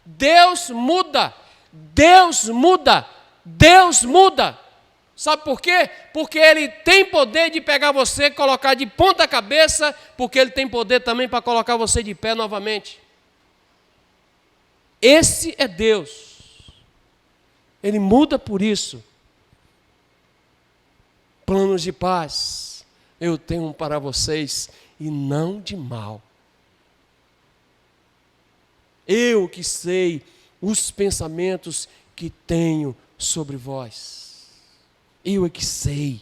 Deus muda. Deus muda. Deus muda. Sabe por quê? Porque Ele tem poder de pegar você, colocar de ponta cabeça, porque Ele tem poder também para colocar você de pé novamente. Esse é Deus. Ele muda por isso. Planos de paz eu tenho para vocês e não de mal. Eu que sei os pensamentos que tenho sobre vós. Eu é que sei.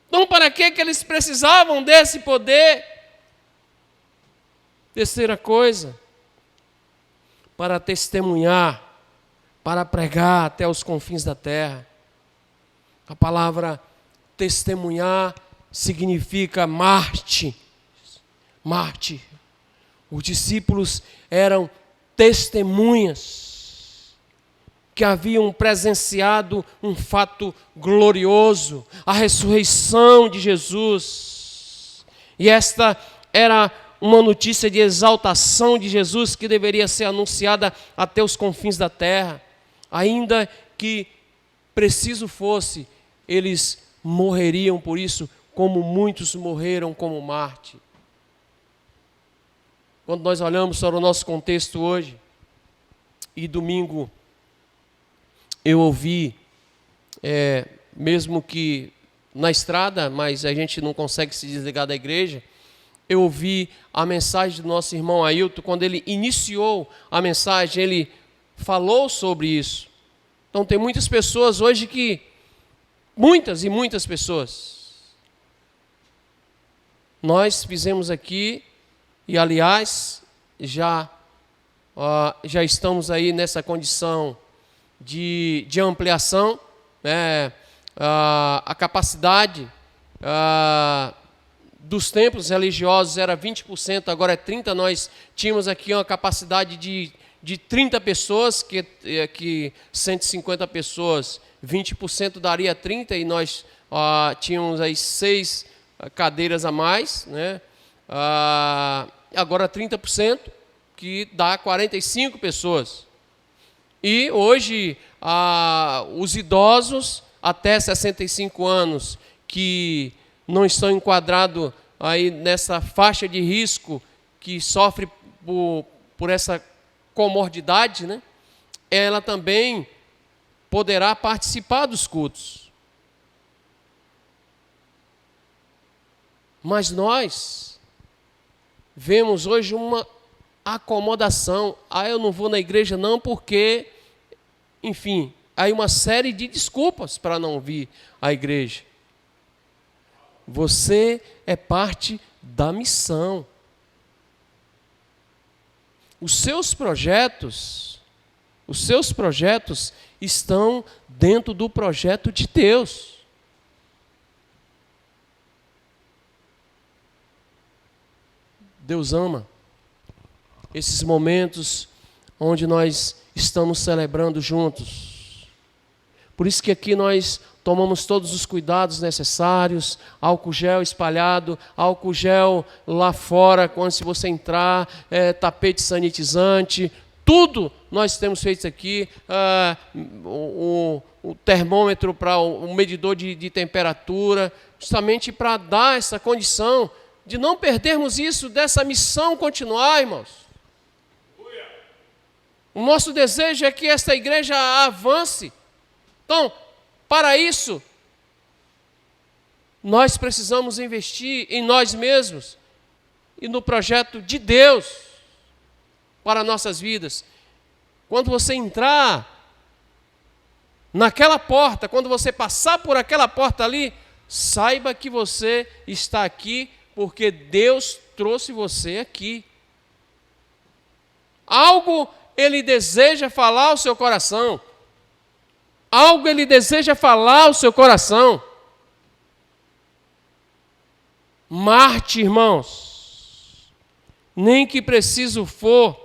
Então, para que eles precisavam desse poder? Terceira coisa, para testemunhar, para pregar até os confins da terra. A palavra testemunhar significa mártir. Mártir. Os discípulos eram testemunhas que haviam presenciado um fato glorioso, a ressurreição de Jesus. E esta era uma notícia de exaltação de Jesus que deveria ser anunciada até os confins da terra. Ainda que preciso fosse, eles morreriam por isso, como muitos morreram como mártir. Quando nós olhamos para o nosso contexto hoje, e domingo eu ouvi, mesmo que na estrada, mas a gente não consegue se desligar da igreja, eu ouvi a mensagem do nosso irmão Ailton, quando ele iniciou a mensagem, ele falou sobre isso. Então tem muitas pessoas hoje que, muitas e muitas pessoas, nós fizemos aqui, e aliás, já estamos aí nessa condição de ampliação, né? A capacidade dos templos religiosos era 20%, agora é 30%. Nós tínhamos aqui uma capacidade de 30 pessoas, que 150 pessoas, 20% daria 30, e nós tínhamos aí 6 cadeiras a mais, né? Agora 30%, que dá 45 pessoas. E hoje, os idosos até 65 anos, que não estão enquadrados aí nessa faixa de risco, que sofre por essa comorbidade, né? Ela também poderá participar dos cultos. Mas nós vemos hoje uma acomodação. Eu não vou na igreja não porque, enfim, há uma série de desculpas para não vir à igreja. Você é parte da missão. Os seus projetos estão dentro do projeto de Deus. Deus ama esses momentos onde nós estamos celebrando juntos. Por isso que aqui nós tomamos todos os cuidados necessários, álcool gel espalhado, álcool gel lá fora, quando se você entrar, tapete sanitizante, tudo nós temos feito aqui, o termômetro, para o medidor de temperatura, justamente para dar essa condição de não perdermos isso, dessa missão continuar, irmãos. O nosso desejo é que esta igreja avance. Então, para isso, nós precisamos investir em nós mesmos e no projeto de Deus para nossas vidas. Quando você entrar naquela porta, quando você passar por aquela porta ali, saiba que você está aqui porque Deus trouxe você aqui. Algo Ele deseja falar ao seu coração. Algo Ele deseja falar ao seu coração. Marte, irmãos, nem que preciso for,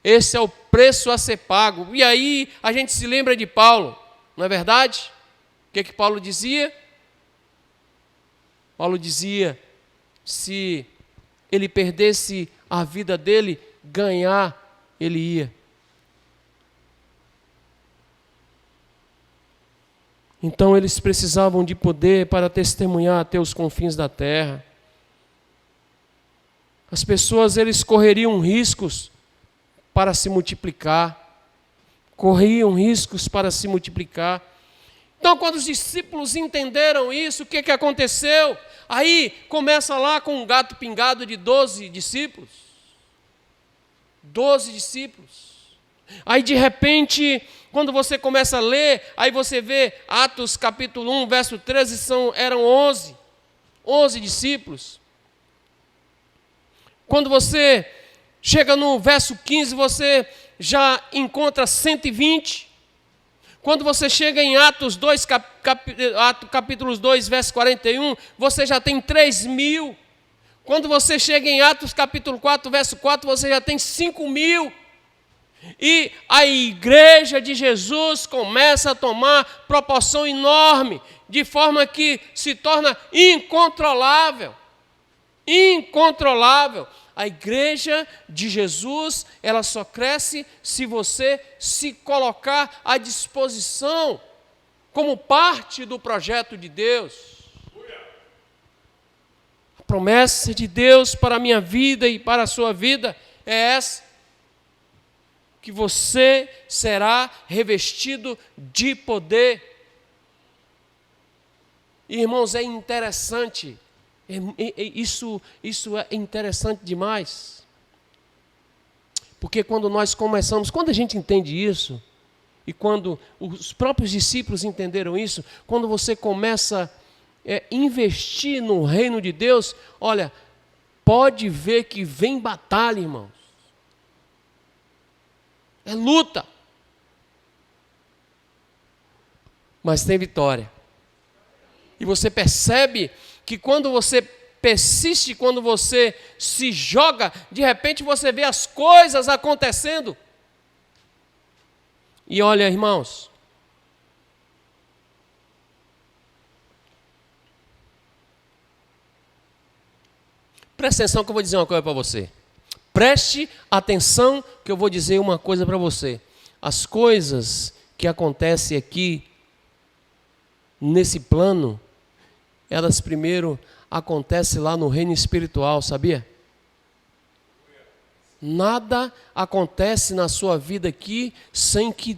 esse é o preço a ser pago. E aí a gente se lembra de Paulo, não é verdade? O que Paulo dizia? Paulo dizia, se ele perdesse a vida dele, ganhar ele ia. Então eles precisavam de poder para testemunhar até os confins da terra. As pessoas, eles correriam riscos para se multiplicar, corriam riscos para se multiplicar. Então, quando os discípulos entenderam isso, o que aconteceu? Aí começa lá com um gato pingado de 12 discípulos. 12 discípulos. Aí de repente, quando você começa a ler, aí você vê Atos capítulo 1, verso 13, eram 11 discípulos. Quando você chega no verso 15, você já encontra 120. Quando você chega em Atos 2, capítulos 2, verso 41, você já tem 3.000. Quando você chega em Atos capítulo 4, verso 4, você já tem 5.000. E a igreja de Jesus começa a tomar proporção enorme, de forma que se torna incontrolável. Incontrolável. A igreja de Jesus, ela só cresce se você se colocar à disposição como parte do projeto de Deus. A promessa de Deus para a minha vida e para a sua vida é essa: que você será revestido de poder. Irmãos, é interessante. Isso é interessante demais. Porque quando a gente entende isso, e quando os próprios discípulos entenderam isso, quando você começa a investir no reino de Deus, olha, pode ver que vem batalha, irmãos. É luta. Mas tem vitória. E você percebe que quando você persiste, quando você se joga, de repente você vê as coisas acontecendo. E olha, irmãos, presta atenção que eu vou dizer uma coisa para você. Preste atenção que eu vou dizer uma coisa para você. As coisas que acontecem aqui, nesse plano, elas primeiro acontecem lá no reino espiritual, sabia? Nada acontece na sua vida aqui sem que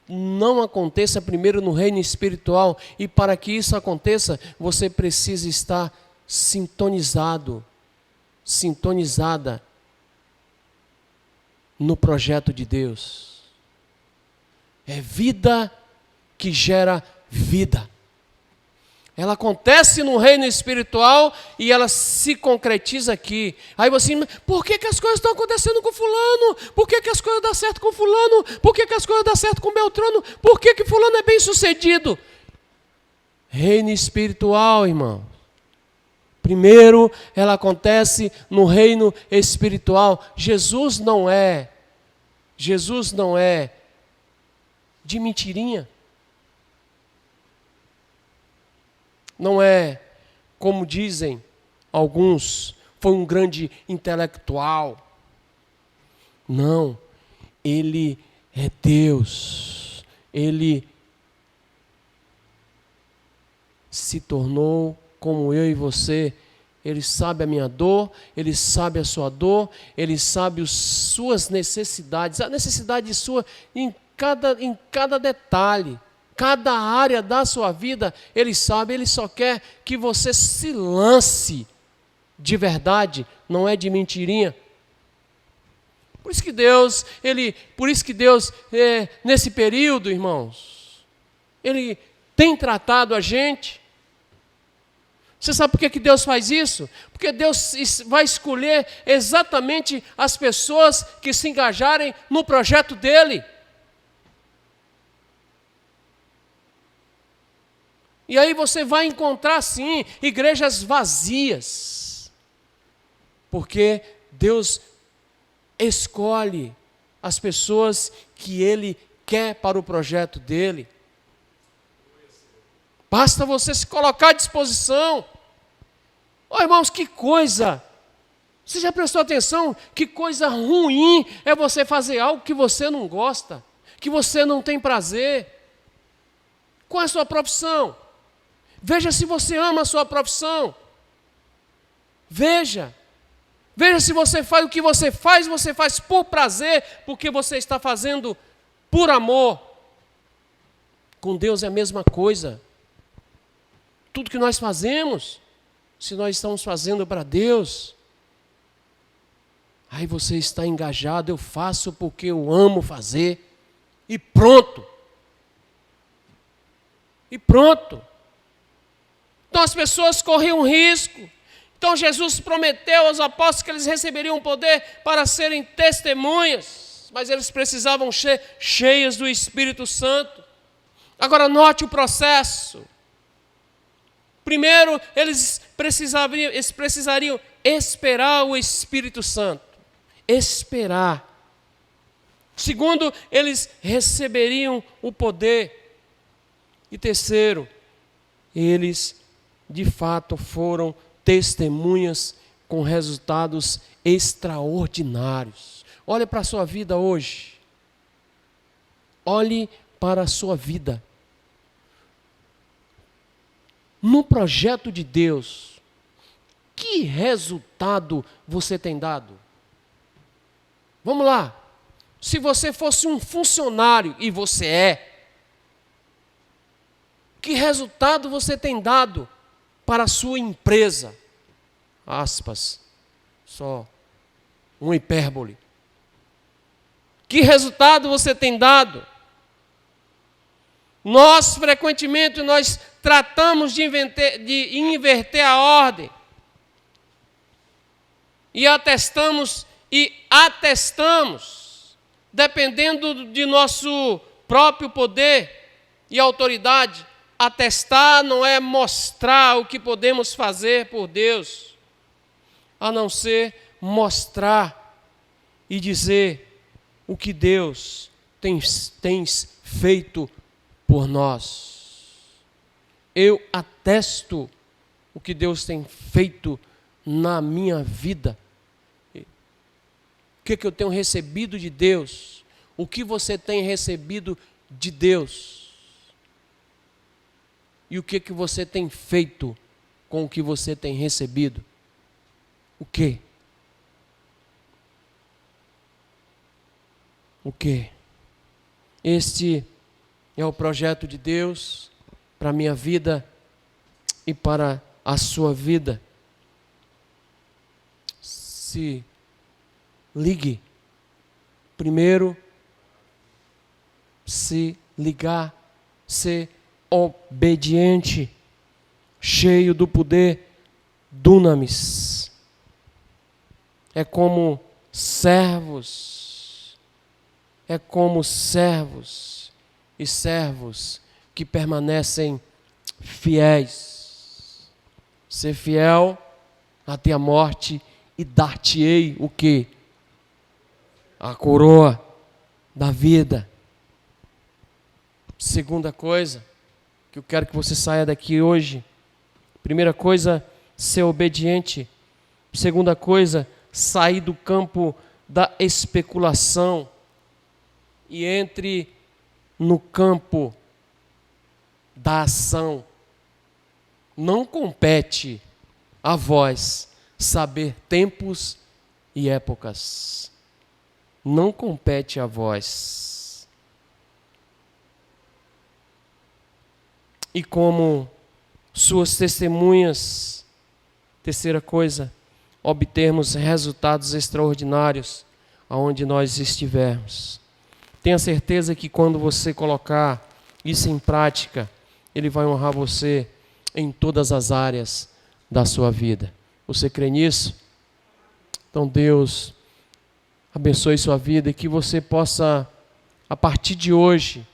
não aconteça primeiro no reino espiritual. E para que isso aconteça, você precisa estar sintonizado, sintonizada no projeto de Deus. É vida que gera vida. Ela acontece no reino espiritual e ela se concretiza aqui. Aí você, por que as coisas estão acontecendo com fulano? Por que as coisas dão certo com fulano? Por que as coisas dão certo com Beltrano? Por que fulano é bem sucedido? Reino espiritual, irmão. Primeiro, ela acontece no reino espiritual. Jesus não é de mentirinha. Não é, como dizem alguns, foi um grande intelectual. Não, ele é Deus. Ele se tornou como eu e você. Ele sabe a minha dor, Ele sabe a sua dor, Ele sabe as suas necessidades, a necessidade sua em cada detalhe. Cada área da sua vida, Ele sabe, Ele só quer que você se lance de verdade, não é de mentirinha. Por isso que Deus, nesse período, irmãos, Ele tem tratado a gente. Você sabe por que Deus faz isso? Porque Deus vai escolher exatamente as pessoas que se engajarem no projeto dEle. E aí você vai encontrar, sim, igrejas vazias. Porque Deus escolhe as pessoas que Ele quer para o projeto dEle. Basta você se colocar à disposição. Oh, irmãos, que coisa! Você já prestou atenção? Que coisa ruim é você fazer algo que você não gosta, que você não tem prazer. Qual é a sua profissão? Veja se você ama a sua profissão. Veja se você faz o que você faz por prazer, porque você está fazendo por amor. Com Deus é a mesma coisa. Tudo que nós fazemos, se nós estamos fazendo para Deus, aí você está engajado, eu faço porque eu amo fazer, e pronto. E pronto. Então as pessoas corriam risco. Então Jesus prometeu aos apóstolos que eles receberiam poder para serem testemunhas, mas eles precisavam ser cheios do Espírito Santo. Agora note o processo. Primeiro, eles precisariam esperar o Espírito Santo. Esperar. Segundo, eles receberiam o poder. E terceiro, eles de fato foram testemunhas com resultados extraordinários. Olhe para a sua vida hoje. Olhe para a sua vida. No projeto de Deus, que resultado você tem dado? Vamos lá. Se você fosse um funcionário, e você é, que resultado você tem dado para a sua empresa? Aspas, só uma hipérbole. Que resultado você tem dado? Nós, frequentemente, nós tratamos de inverter a ordem. E atestamos, dependendo de nosso próprio poder e autoridade. Atestar não é mostrar o que podemos fazer por Deus, a não ser mostrar e dizer o que Deus tem feito por nós. Eu atesto o que Deus tem feito na minha vida. O que eu tenho recebido de Deus? O que você tem recebido de Deus? E o que você tem feito com o que você tem recebido? O quê? O quê? Este é o projeto de Deus para a minha vida e para a sua vida. Se ligue. Primeiro, se ligar, ser obediente, cheio do poder dunamis. É como servos e servos que permanecem fiéis. Ser fiel até a morte e dar-te-ei o quê? A coroa da vida. Segunda coisa que eu quero que você saia daqui hoje. Primeira coisa, ser obediente. Segunda coisa, sair do campo da especulação e entre no campo da ação. Não compete a vós saber tempos e épocas. Não compete a vós. E como suas testemunhas, terceira coisa, obtermos resultados extraordinários aonde nós estivermos. Tenha certeza que quando você colocar isso em prática, Ele vai honrar você em todas as áreas da sua vida. Você crê nisso? Então Deus abençoe sua vida e que você possa, a partir de hoje,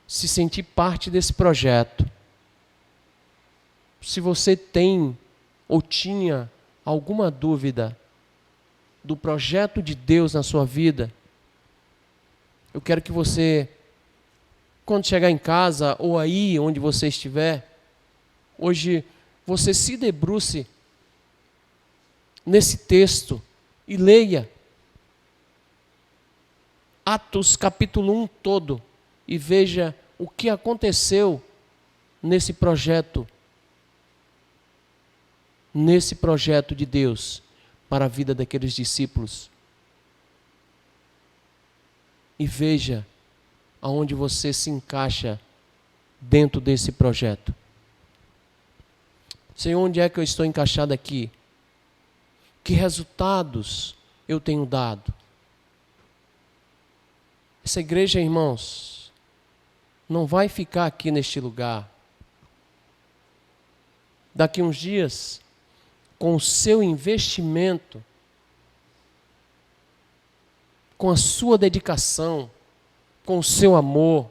se sentir parte desse projeto. Se você tem ou tinha alguma dúvida do projeto de Deus na sua vida, eu quero que você, quando chegar em casa ou aí onde você estiver, hoje você se debruce nesse texto e leia Atos capítulo 1 todo e veja o que aconteceu nesse projeto de Deus para a vida daqueles discípulos. e veja aonde você se encaixa dentro desse projeto. Senhor, onde é que eu estou encaixado aqui? Que resultados eu tenho dado? Essa igreja, irmãos, não vai ficar aqui neste lugar. Daqui uns dias, com o seu investimento, com a sua dedicação, com o seu amor,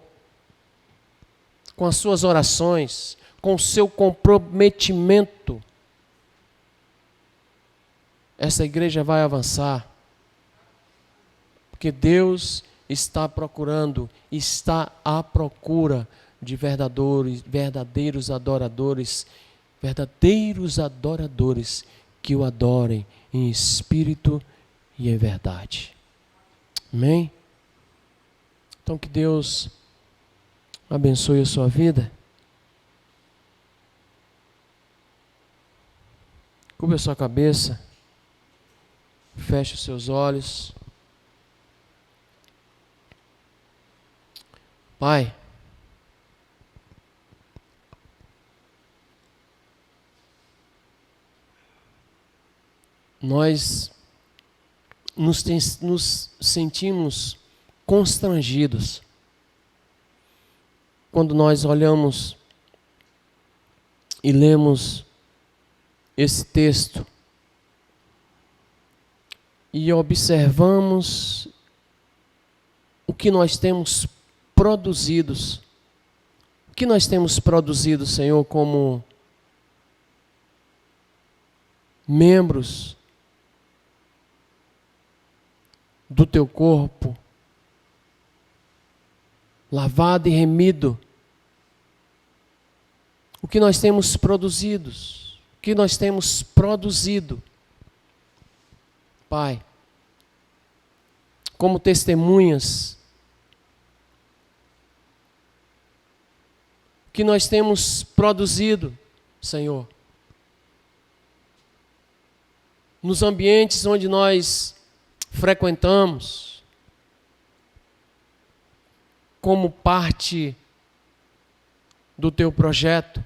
com as suas orações, com o seu comprometimento, essa igreja vai avançar. Porque Deus está procurando, está à procura de verdadeiros adoradores que o adorem em espírito e em verdade. Amém? Então que Deus abençoe a sua vida. Cubra a sua cabeça. Feche os seus olhos. Pai, nós nos sentimos constrangidos quando nós olhamos e lemos esse texto e observamos o que nós temos produzidos. O que nós temos produzido, Senhor, como membros do Teu corpo, lavado e remido. O que nós temos produzido? O que nós temos produzido? Pai, como testemunhas, o que nós temos produzido, Senhor, nos ambientes onde nós frequentamos, como parte do Teu projeto,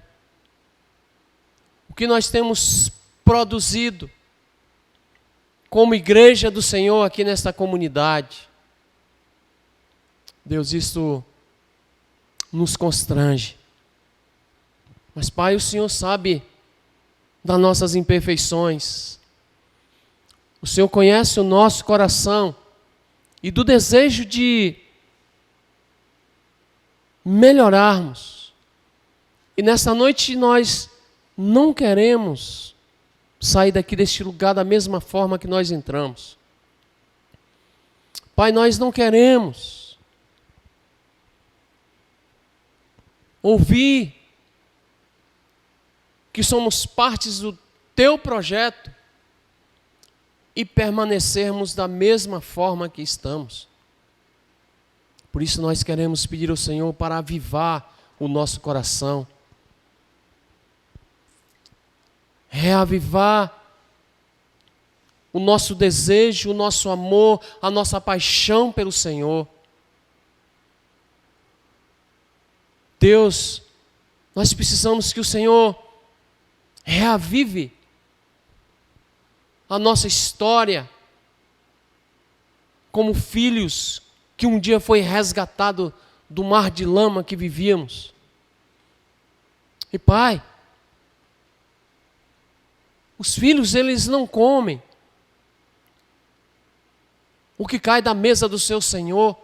o que nós temos produzido como igreja do Senhor aqui nesta comunidade. Deus, isso nos constrange. Mas, Pai, o Senhor sabe das nossas imperfeições. O Senhor conhece o nosso coração e do desejo de melhorarmos. E nessa noite nós não queremos sair daqui deste lugar da mesma forma que nós entramos. Pai, nós não queremos ouvir que somos partes do Teu projeto e permanecermos da mesma forma que estamos. Por isso nós queremos pedir ao Senhor para avivar o nosso coração, reavivar o nosso desejo, o nosso amor, a nossa paixão pelo Senhor. Deus, nós precisamos que o Senhor reavive a nossa história como filhos que um dia foi resgatado do mar de lama que vivíamos. E Pai, os filhos, eles não comem o que cai da mesa do seu Senhor.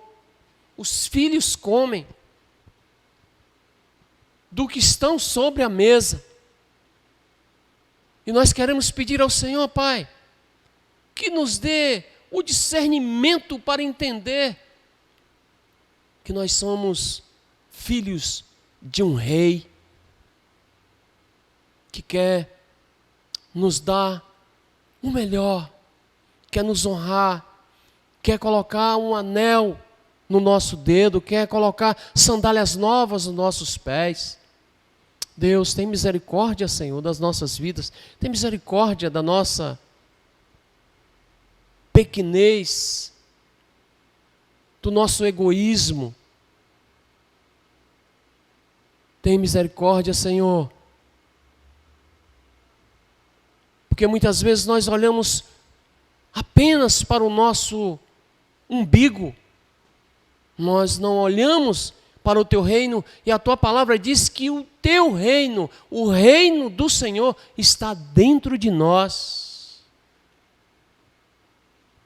Os filhos comem do que estão sobre a mesa. E nós queremos pedir ao Senhor, Pai, que nos dê o discernimento para entender que nós somos filhos de um rei que quer nos dar o melhor, quer nos honrar, quer colocar um anel no nosso dedo, quer colocar sandálias novas nos nossos pés. Deus, tem misericórdia, Senhor, das nossas vidas, tem misericórdia da nossa pequenez, do nosso egoísmo. Tem misericórdia, Senhor. Porque muitas vezes nós olhamos apenas para o nosso umbigo. Nós não olhamos para o teu reino, e a tua palavra diz que o teu reino, o reino do Senhor, está dentro de nós.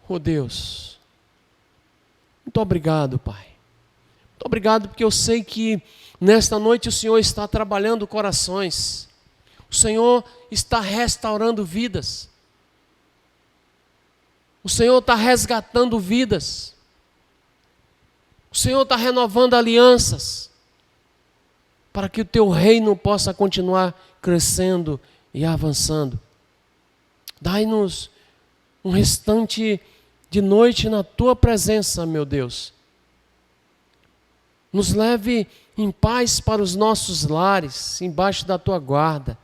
Oh Deus, muito obrigado, Pai. Muito obrigado porque eu sei que nesta noite o Senhor está trabalhando corações. O Senhor está restaurando vidas. O Senhor está resgatando vidas. O Senhor está renovando alianças para que o teu reino possa continuar crescendo e avançando. Dai-nos um restante de noite na tua presença, meu Deus. Nos leve em paz para os nossos lares, embaixo da tua guarda.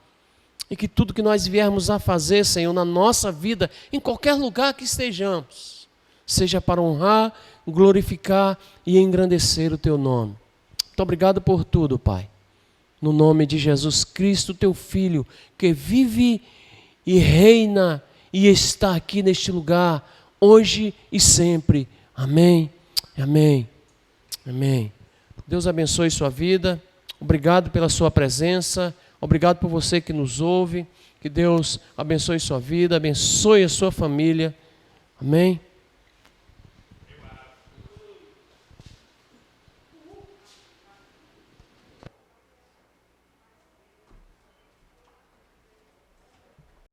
E que tudo que nós viermos a fazer, Senhor, na nossa vida, em qualquer lugar que estejamos, seja para honrar, glorificar e engrandecer o teu nome. Muito obrigado por tudo, Pai. No nome de Jesus Cristo, teu Filho, que vive e reina e está aqui neste lugar, hoje e sempre. Amém, amém, amém. Deus abençoe sua vida. Obrigado pela sua presença. Obrigado por você que nos ouve. Que Deus abençoe sua vida, abençoe a sua família. Amém.